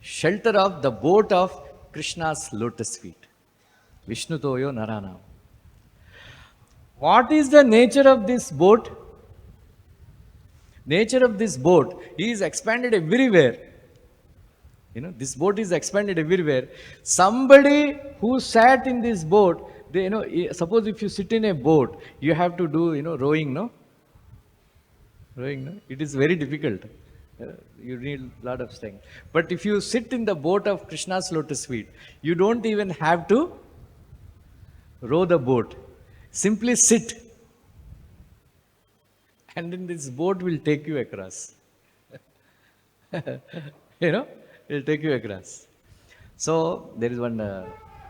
shelter of the boat of Krishna's lotus feet. Vishnutoyo Naranam. What is the nature of this boat? Nature of this boat is expanded everywhere. This boat is expanded everywhere. Somebody who sat in this boat, suppose if you sit in a boat, you have to do, rowing, no? Rowing, no? It is very difficult. You need a lot of strength. But if you sit in the boat of Krishna's lotus feet, you don't even have to row the boat. Simply sit. And then this boat will take you across. It will take you across. So there is one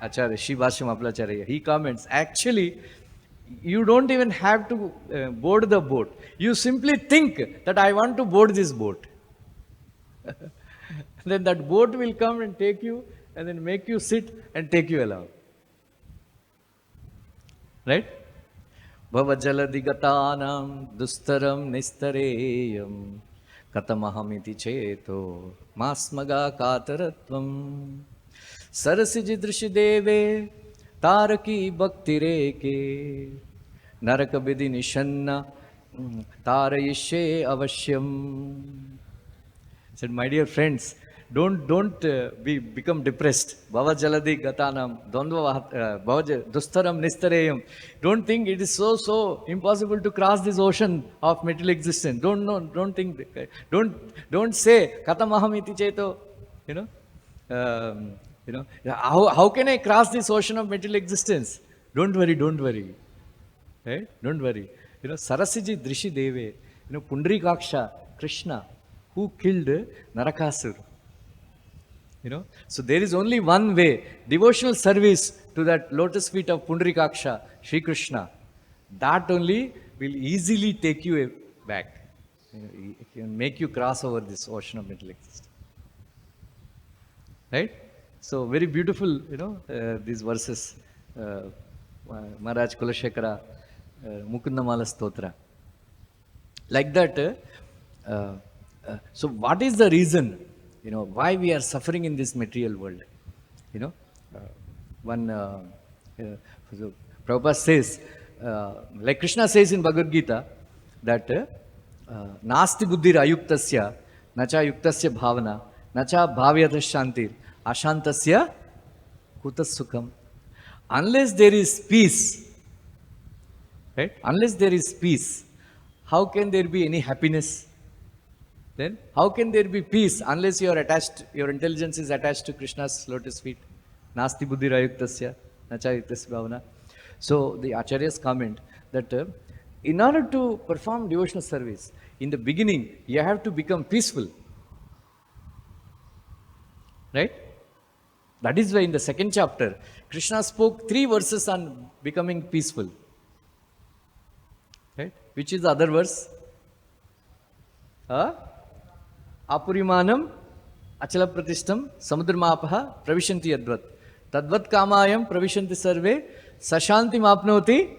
Acharya, Shivasham Aplacharya, he comments, actually, you don't even have to board the boat. You simply think that I want to board this boat. Then that boat will come and take you and then make you sit and take you along. Right? Bhavajaladigataanam dustaram nistareyam katamahamiti cheto masmaga kataratvam sarasiji drishideve taraki bhaktireke narakabidi nishanna tarayishe avashyam. Said, my dear friends, don't become depressed. Bhava jaladi gatanam dustaram nistareyam. Don't think it is so impossible to cross this ocean of material existence. Don't think. Don't say katamaham iti cheto. How can I cross this ocean of material existence? Don't worry. Right? Don't worry. Sarasiji Drishi Deve, Pundrikaksha, Krishna, who killed Narakasur. So there is only one way, devotional service to that lotus feet of Pundrikaksha, Sri Krishna. That only will easily take you back. It can make you cross over this ocean of material existence. Right? So very beautiful, these verses. Maharaj Kulashekara, Mukundamala Stotra. Like that, so what is the reason, why we are suffering in this material world? Prabhupada says, like Krishna says in Bhagavad-gita that nasti buddhir ayuktasya nacha yuktasya bhavana nacha bhavyata shantir ashantasya kutas sukham. Unless there is peace, right? Unless there is peace, how can there be any happiness? Then how can there be peace unless you are attached, your intelligence is attached to Krishna's lotus feet? Nasti buddhir ayuktasya nacha yuktasya bhavana. So the acharyas comment that in order to perform devotional service, in the beginning you have to become peaceful, right? That is why in the second chapter Krishna spoke 3 verses on becoming peaceful, right? Which is the other verse? Apurimanam achala pratishtam samudrmapaha pravishanti yadvat tadvat kamayam pravishanti sarve sashanti mapnoti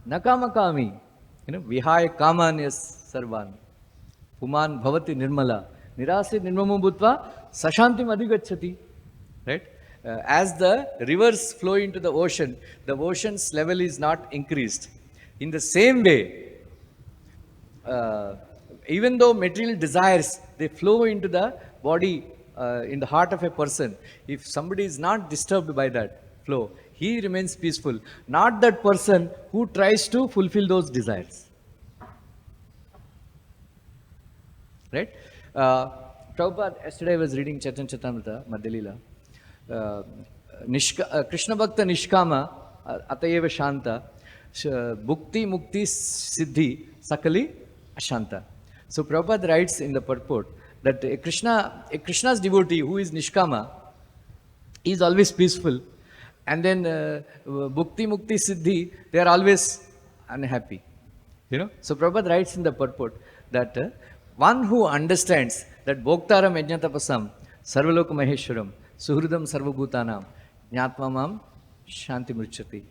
nakamakami. Vihaya kamanyas sarvan puman bhavati nirmala nirasi nirmamu bhutva sashantim adhigacchati. Right? As the rivers flow into the ocean's level is not increased. In the same way, even though material desires, they flow into the body, in the heart of a person, if somebody is not disturbed by that flow, he remains peaceful. Not that person who tries to fulfill those desires. Right? Prabhupada, yesterday I was reading Chaitanya Charitamrita, Madhyalila. Krishna Bhakta Nishkama Atayeva Shanta Bhukti Mukti Siddhi Sakali Ashanta. So Prabhupada writes in the purport that a Krishna's devotee who is Nishkama is always peaceful, and then Bhukti Mukti Siddhi, they are always unhappy. So Prabhupada writes in the purport that one who understands that Bhoktaram Yajnatapasam Sarvaloka Maheshwaram Suhridam Sarvabhutanam Jnatmamam Shanti Mruchati.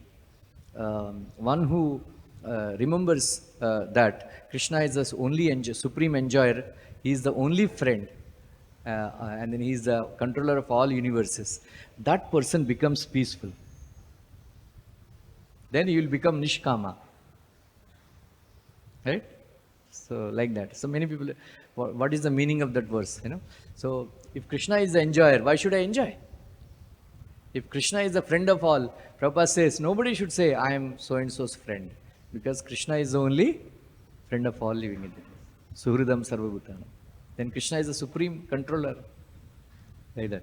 One who remembers that Krishna is the only supreme enjoyer, he is the only friend, and then he is the controller of all universes, that person becomes peaceful. Then you will become Nishkama. Right? So like that. So many people, what is the meaning of that verse? So if Krishna is the enjoyer, why should I enjoy? If Krishna is the friend of all, Prabhupada says, nobody should say, I am so-and-so's friend. Because Krishna is the only friend of all living entities. Suhridam Sarvabhutanam. Then Krishna is the supreme controller. Like that.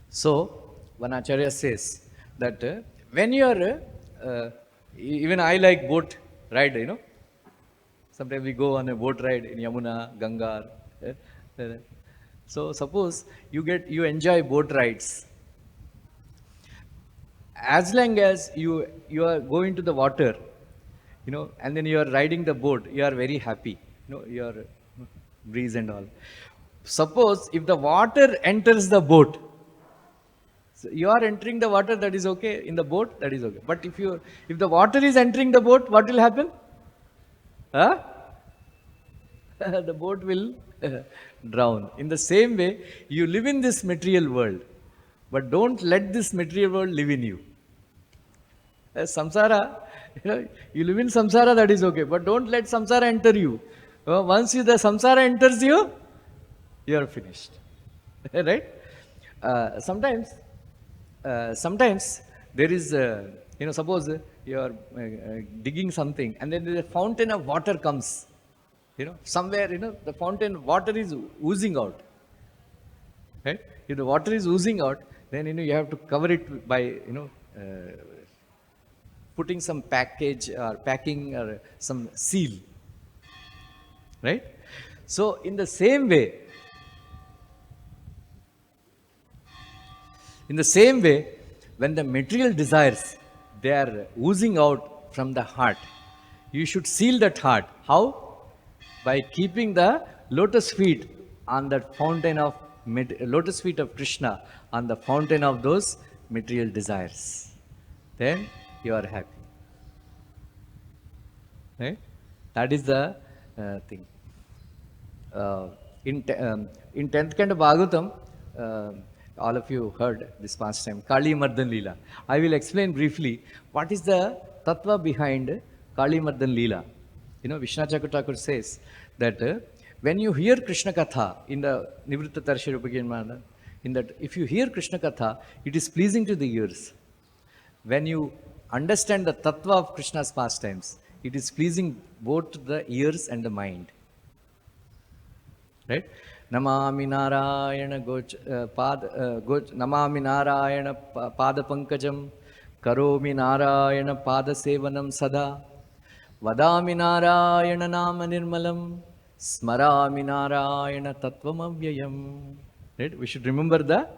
So, one Acharya says that when you are, even I like boat ride, Sometimes we go on a boat ride in Yamuna, Ganga. So suppose you enjoy boat rides. As long as you are going to the water, and then you are riding the boat, you are very happy. Your breeze and all. Suppose if the water enters the boat, so you are entering the water, that is okay. In the boat, that is okay. But if the water is entering the boat, what will happen? The boat will drown. In the same way, you live in this material world, but don't let this material world live in you. Samsara, you live in samsara, that is okay, but don't let samsara enter you. Once the samsara enters you, you are finished. Right? Sometimes there is, suppose you are digging something, and then a fountain of water comes. Somewhere, the fountain water is oozing out. Right? If the water is oozing out, then, you have to cover it by, putting some package or packing or some seal. Right? So, in the same way, when the material desires, they are oozing out from the heart, you should seal that heart. How? By keeping the lotus feet on that fountain of lotus feet of Krishna on the fountain of those material desires. Then you are happy. Right? That is the thing. In 10th canto Bhagavatam, All of you heard this pastime, Kali Mardan Leela. I will explain briefly what is the tattva behind Kali Mardan Leela. Vishnu Thakur says that when you hear Krishna Katha in the Nivritta Tarshirupagyan, in that if you hear Krishna Katha, it is pleasing to the ears. When you understand the tattva of Krishna's pastimes, it is pleasing both to the ears and the mind. Right? Namami Narayana Namami Narayana Pada Pankajam Karomi Narayana Pada Sevanam Sada Vadami Narayana Nama Nirmalam Smarami Narayana Tattvam Avyayam. Right? We should remember the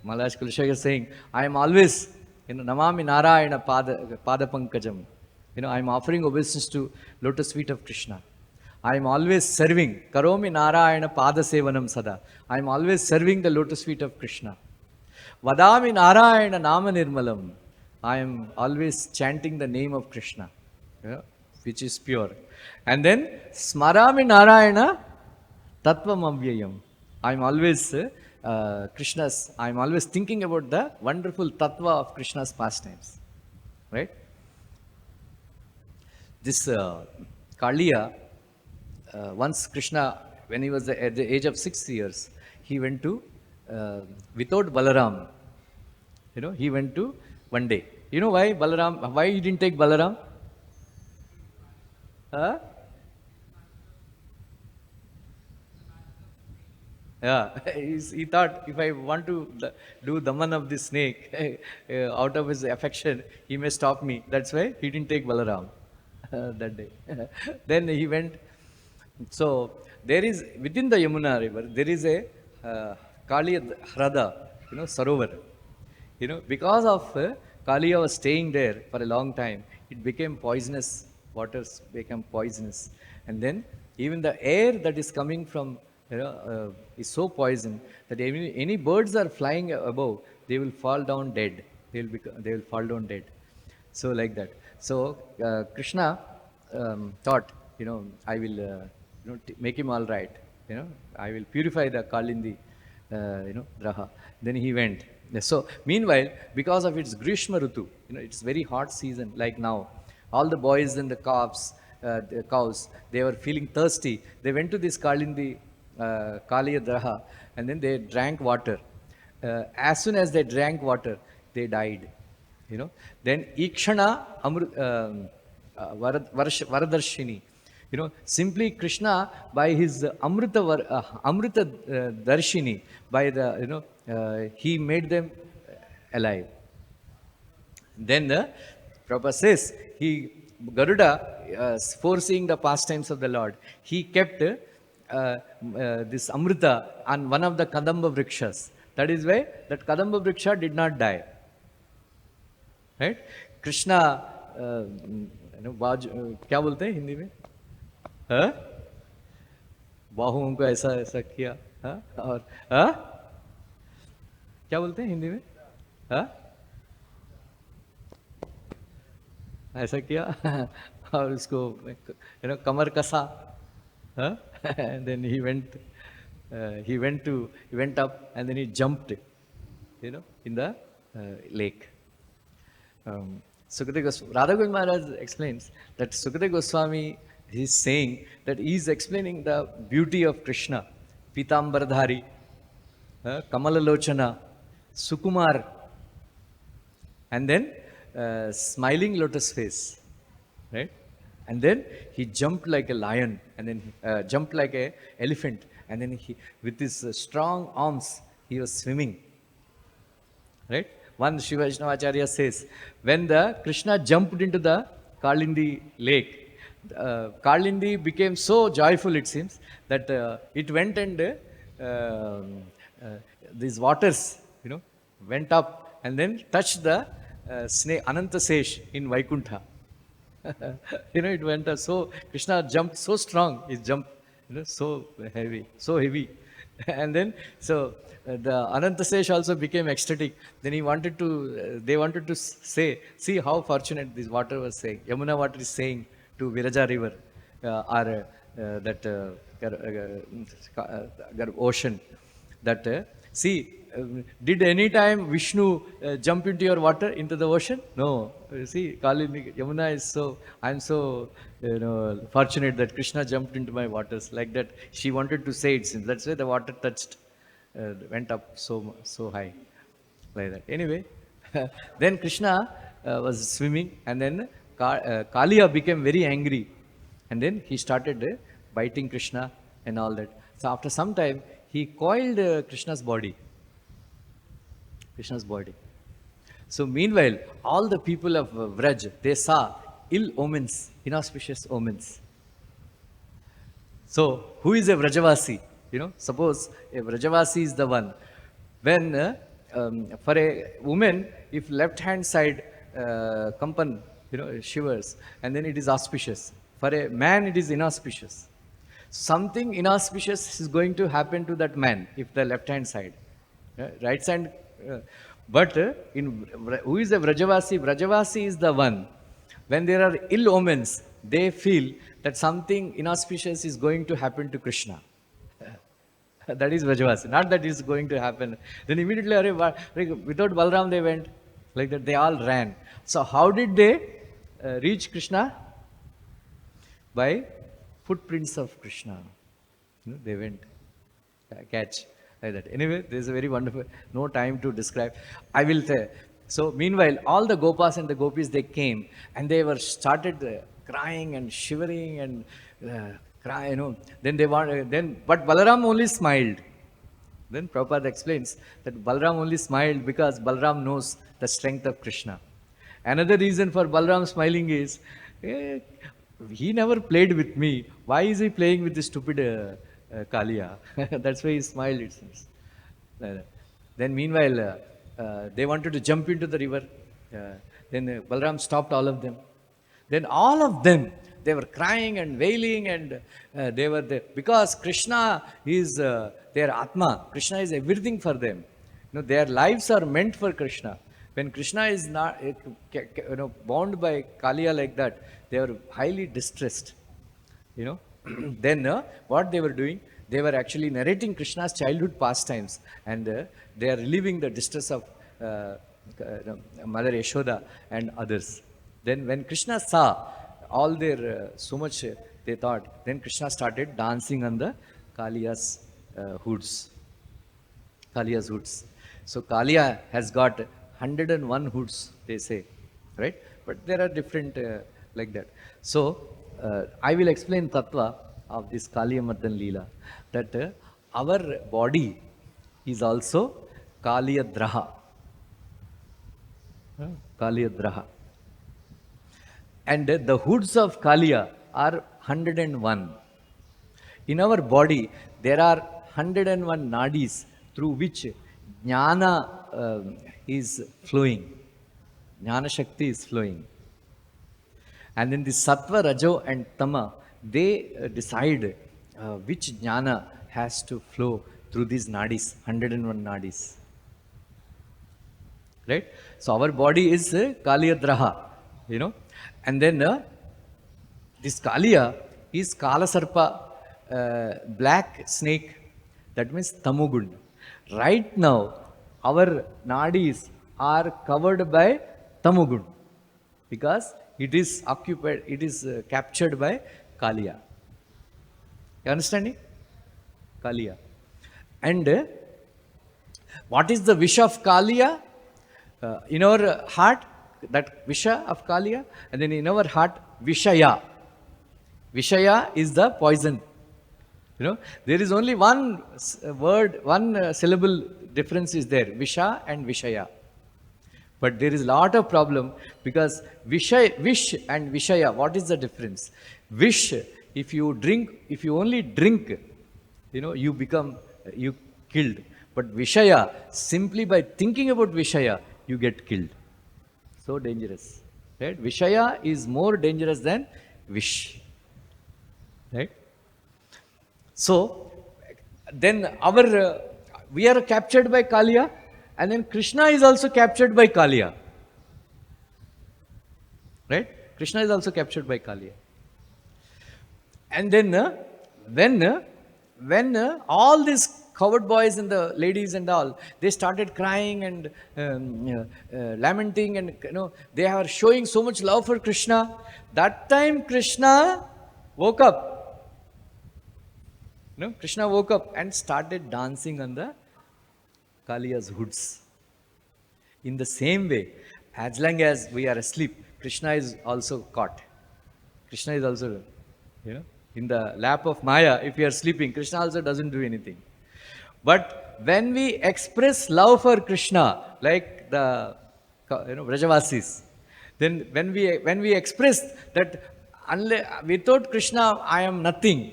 Maharaj Kulshaya is saying, I am always, Namami Narayana Pada Pankajam. I am offering obeisance to lotus feet of Krishna. I am always serving. Karomi Narayana Pada Sevanam Sada. I am always serving the lotus feet of Krishna. Vadami Narayana Nama Nirmalam. I am always chanting the name of Krishna, which is pure. And then Smarami Narayana Tattvam Avyayam. I am always Krishna's, I am always thinking about the wonderful tattva of Krishna's pastimes. Right? This Kaliya, once Krishna, when he was at the age of 6 years, he went to, without Balaram, he went to one day. You know why Balaram, why he didn't take Balaram? Huh? Yeah, he thought if I want to do Daman of the snake, out of his affection, he may stop me. That's why he didn't take Balaram that day. Then he went. So there is, within the Yamuna river, there is a Kaliya Hrada, Sarovar. Because of Kaliya was staying there for a long time, it became poisonous. Waters became poisonous. And then even the air that is coming from, is so poison that any birds are flying above, they will fall down dead. They will fall down dead. So like that. So Krishna thought, I will make him all right. I will purify the Kalindi, Draha. Then he went. So meanwhile, because of its Grishma Rutu, it's very hot season like now. All the boys and the cows, they were feeling thirsty. They went to this Kalindi, Kaliya Draha, and then they drank water. As soon as they drank water, they died. Then Ikshana Varadarshini. Simply Krishna by his Amrita Darshini, by the he made them alive. Then the Prabhupada says Garuda, foreseeing the pastimes of the Lord, he kept this Amrita on one of the Kadamba Vrikshas. That is why that Kadamba Vriksha did not die. Right? Krishna, क्या बोलते हैं हिंदी में? बाहुओं को ऐसा ऐसा किया, और क्या बोलते हैं हिंदी में? ऐसा किया और उसको कमर कसा. And then he went up and then he jumped, in the lake. Sukadeva Goswami, Radha Govind Maharaj explains that Sukadeva Goswami is saying that he is explaining the beauty of Krishna, Pitambardhari, Kamalalochana, Sukumar, and then smiling lotus face, right? And then he jumped like a lion, and then jumped like an elephant, and then he, with his strong arms, he was swimming, right? One Shiva Vaishnavacharya says, when the Krishna jumped into the Kalindi lake, Kalindi became so joyful, it seems, that it went and these waters, went up and then touched the snake Anantasesh in Vaikuntha. It went up, so Krishna jumped so strong, he jumped, so heavy. And then, so the Anantasesh also became ecstatic. Then they wanted to say, see how fortunate this water was saying. Yamuna water is saying to Viraja river, or that ocean, that See, did any time Vishnu jump into your water, into the ocean? No. See, Yamuna is so, I'm so, fortunate that Krishna jumped into my waters. Like that, she wanted to say it since. That's why the water touched, went up so high. Like that. Anyway, then Krishna was swimming, and then Kaliya became very angry. And then he started biting Krishna and all that. So after some time, he coiled Krishna's body. Krishna's body. So meanwhile, all the people of Vraj, they saw ill omens, inauspicious omens. So who is a Vrajavasi? Suppose a Vrajavasi is the one. When for a woman, if left hand side kampan, shivers, and then it is auspicious. For a man, it is inauspicious. Something inauspicious is going to happen to that man if the left hand side. Right side. But who is a Vrajavasi? Vrajavasi is the one. When there are ill omens, they feel that something inauspicious is going to happen to Krishna. That is Vrajavasi. Not that is going to happen. Then immediately, without Balram, they went. Like that, they all ran. So how did they reach Krishna? By footprints of Krishna. They went. Catch. Like that. Anyway, this is a very wonderful, no time to describe. I will tell. So meanwhile, all the Gopas and the Gopis, they came and they were started crying and shivering and cry, Then but Balaram only smiled. Then Prabhupada explains that Balaram only smiled because Balaram knows the strength of Krishna. Another reason for Balaram smiling is, he never played with me. Why is he playing with the stupid Kaliya? That's why he smiled, it seems. Then meanwhile, they wanted to jump into the river. Then Balaram stopped all of them. Then all of them, they were crying and wailing, and they were there. Because Krishna is their Atma. Krishna is everything for them. Their lives are meant for Krishna. When Krishna is not bound by Kaliya like that, they were highly distressed. Then what they were doing, they were actually narrating Krishna's childhood pastimes, and they are relieving the distress of Mother Yashoda and others. Then when Krishna saw all their so much they thought, then Krishna started dancing on the Kaliya's hoods. Kaliya's hoods. So Kaliya has got 101 hoods, they say, right? But there are different like that. So I will explain Tattva of this Kaliya Mardan Leela, that our body is also Kaliya Draha. Kaliya Draha. And the hoods of Kaliya are 101. In our body, there are 101 nadis through which Jnana is flowing. Jnana Shakti is flowing. And then the Sattva, Rajo and Tama, they decide which Jnana has to flow through these nadis, 101 nadis. Right? So our body is Kaliya Draha, And then this Kaliya is Kala Sarpa, black snake. That means Tamogun. Right now, our nadis are covered by Tamogun because it is occupied, it is captured by Kaliya. You understanding? Kaliya. And what is the wish of Kaliya? In our heart, that Visha of Kaliya, and then in our heart, Vishaya. Vishaya is the poison. There is only one word, one syllable difference is there, Visha and Vishaya. But there is a lot of problem because wish and Vishaya, what is the difference? Wish, if you only drink, you killed. But Vishaya, simply by thinking about Vishaya, you get killed. So dangerous. Right? Vishaya is more dangerous than wish. Right? So, then we are captured by Kaliya, and then Krishna is also captured by Kaliya. Right? Krishna is also captured by Kaliya. And then when all this coward boys and the ladies and all, they started crying and lamenting, and they are showing so much love for Krishna. That time Krishna woke up. Krishna woke up and started dancing on the Kaliya's hoods. In the same way, as long as we are asleep, Krishna is also caught. Krishna is also, in the lap of Maya. If we are sleeping, Krishna also doesn't do anything. But when we express love for Krishna, like the Vrajavasis, then when we express that without Krishna I am nothing,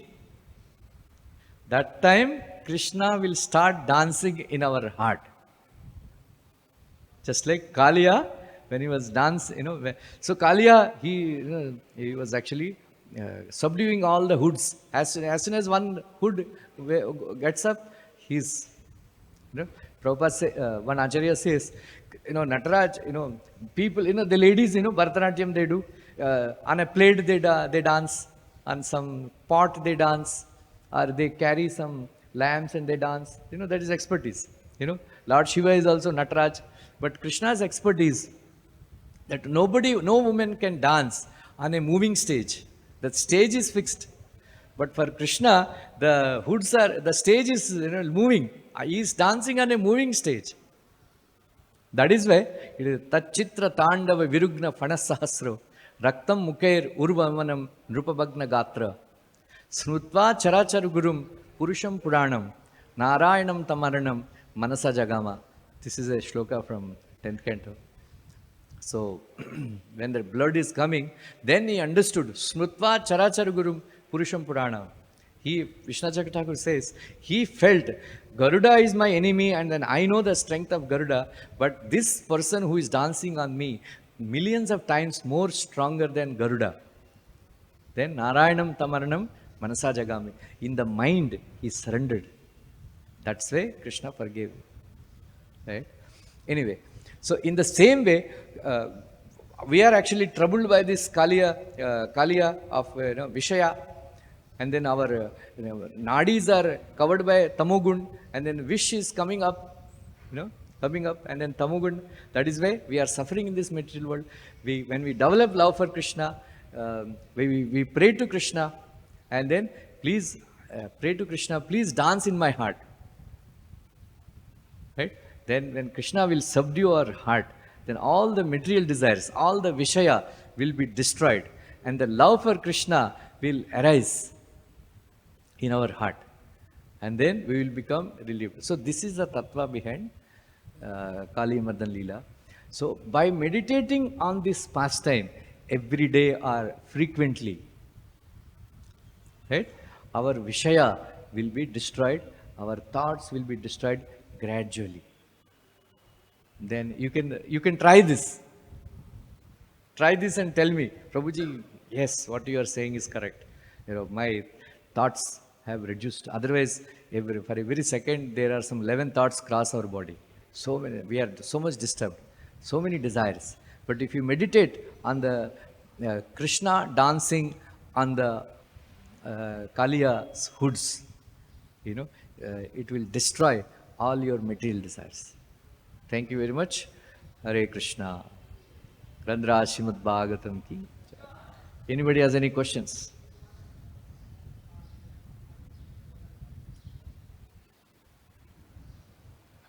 that time Krishna will start dancing in our heart. Just like Kaliya, when he was dancing, so Kaliya, he was actually subduing all the hoods. As soon as one hood gets up, he's, Prabhupada one Acharya says, Nataraj, people, the ladies, Bharatanatyam they do, on a plate they dance, on some pot they dance, or they carry some lamps and they dance. That is expertise. Lord Shiva is also Nataraj. But Krishna's expertise, that no woman can dance on a moving stage. The stage is fixed. But for Krishna, the stage is moving. He is dancing on a moving stage. That is why it is Tachitra Tandava Virugna Fanasahasro Raktam Mukair Urvamanam Nrupabhagna Gatra Snutva Charachar Gurum Purusham Puranam Narayanam Tamaranam Manasa Jagama. This is a shloka from 10th canto. So, when the blood is coming, then he understood. Smrutva Charachar Gurum Purusham Purana. Vishnu Thakur says, he felt, Garuda is my enemy and then I know the strength of Garuda, but this person who is dancing on me, millions of times more stronger than Garuda. Then Narayanam Tamaranam Manasa Jagami. In the mind, he surrendered. That's why Krishna forgave him. Right? Anyway, so in the same way, we are actually troubled by this Kaliya of Vishaya, and then our nadis are covered by Tamogun, and then Vish is coming up, and then Tamogun. That is why we are suffering in this material world. When we develop love for Krishna, we pray to Krishna, and then please pray to Krishna, please dance in my heart. Right? Then when Krishna will subdue our heart, then all the material desires, all the Vishaya will be destroyed. And the love for Krishna will arise in our heart. And then we will become relieved. So this is the tattva behind Kali Mardan Leela. So by meditating on this pastime every day or frequently, right, our Vishaya will be destroyed, our thoughts will be destroyed gradually. Then you can try this. Try this and tell me, Prabhuji, yes, what you are saying is correct. My thoughts have reduced. Otherwise, for every second, there are some 11 thoughts cross our body. So many, we are so much disturbed. So many desires. But if you meditate on the Krishna dancing on the Kaliya's hoods, it will destroy all your material desires. Thank you very much. Hare Krishna. Grandhara Srimad Bhagavatam ki. Anybody has any questions?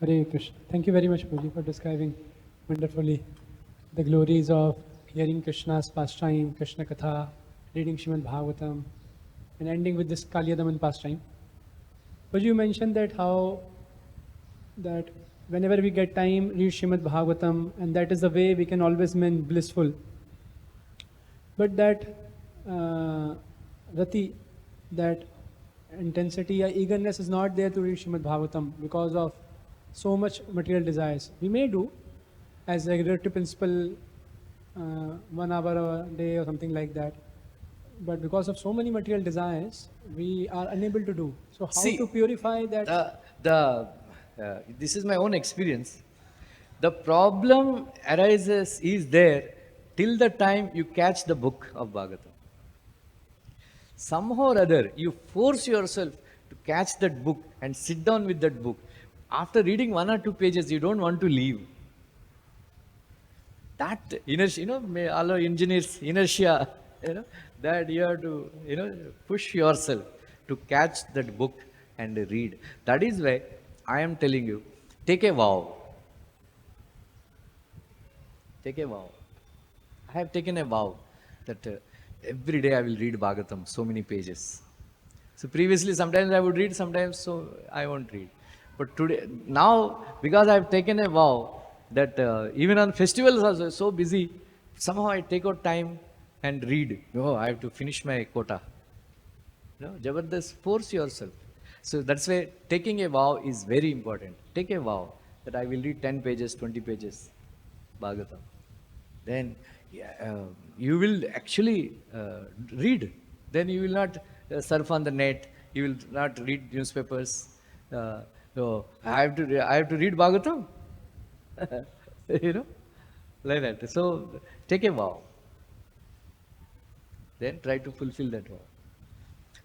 Hare Krishna. Thank you very much, Prabhuji, for describing wonderfully the glories of hearing Krishna's pastime, Krishna Katha, reading Srimad Bhagavatam, and ending with this Kaliyadaman pastime. But you mentioned that that whenever we get time, read Srimad Bhagavatam, and that is the way we can always remain blissful. But that rati, that intensity or eagerness is not there to read Srimad Bhagavatam because of so much material desires. We may do as a relative principle 1 hour a day or something like that. But because of so many material desires, we are unable to do. So how to purify that? This is my own experience. The problem is there till the time you catch the book of Bhagavatam. Somehow or other, you force yourself to catch that book and sit down with that book. After reading 1 or 2 pages, you don't want to leave. That inertia, all our engineers, inertia, that you have to, push yourself to catch that book and read. That is why I am telling you, take a vow. Take a vow. I have taken a vow that every day I will read Bhagavatam, so many pages. So previously, sometimes I would read, sometimes so I won't read. But today, now, because I have taken a vow that even on festivals also so busy, somehow I take out time and read. Oh, I have to finish my quota. Jabardast, force yourself. So that's why taking a vow is very important. Take a vow that I will read 10 pages, 20 pages Bhagavatam. Then you will actually read. Then you will not surf on the net. You will not read newspapers. So I have to read Bhagavatam. Like that. So take a vow. Then try to fulfill that vow.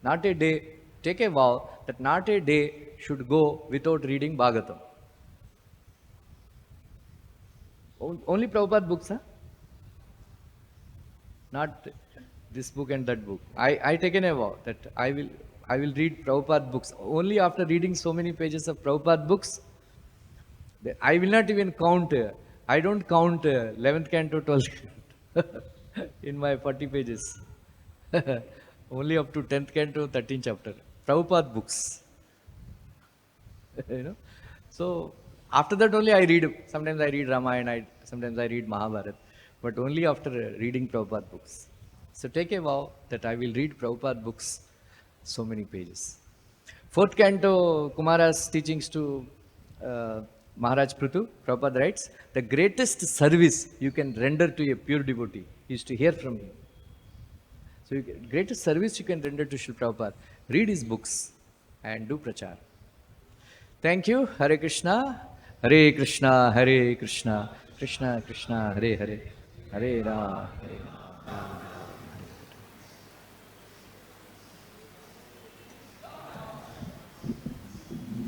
Not a day. Take a vow that not a day should go without reading Bhagavatam. Only Prabhupada books, huh? Not this book and that book. I taken a vow that I will read Prabhupada books. Only after reading so many pages of Prabhupada books, I will not even count. I don't count 11th canto, 12th canto in my 40 pages. Only up to 10th canto, 13th chapter. Prabhupada books. So after that only I read. Sometimes I read Ramayana, sometimes I read Mahabharata, but only after reading Prabhupada books. So take a vow that I will read Prabhupada books, so many pages. 4th canto, Kumara's teachings to Maharaj Prithu, Prabhupada writes, the greatest service you can render to a pure devotee is to hear from him. So greatest service you can render to Srila Prabhupada, read his books and do prachar. Thank you. Hare Krishna, Hare Krishna, Hare Krishna, Krishna Krishna, Hare Hare, Hare Rama, Hare Rama.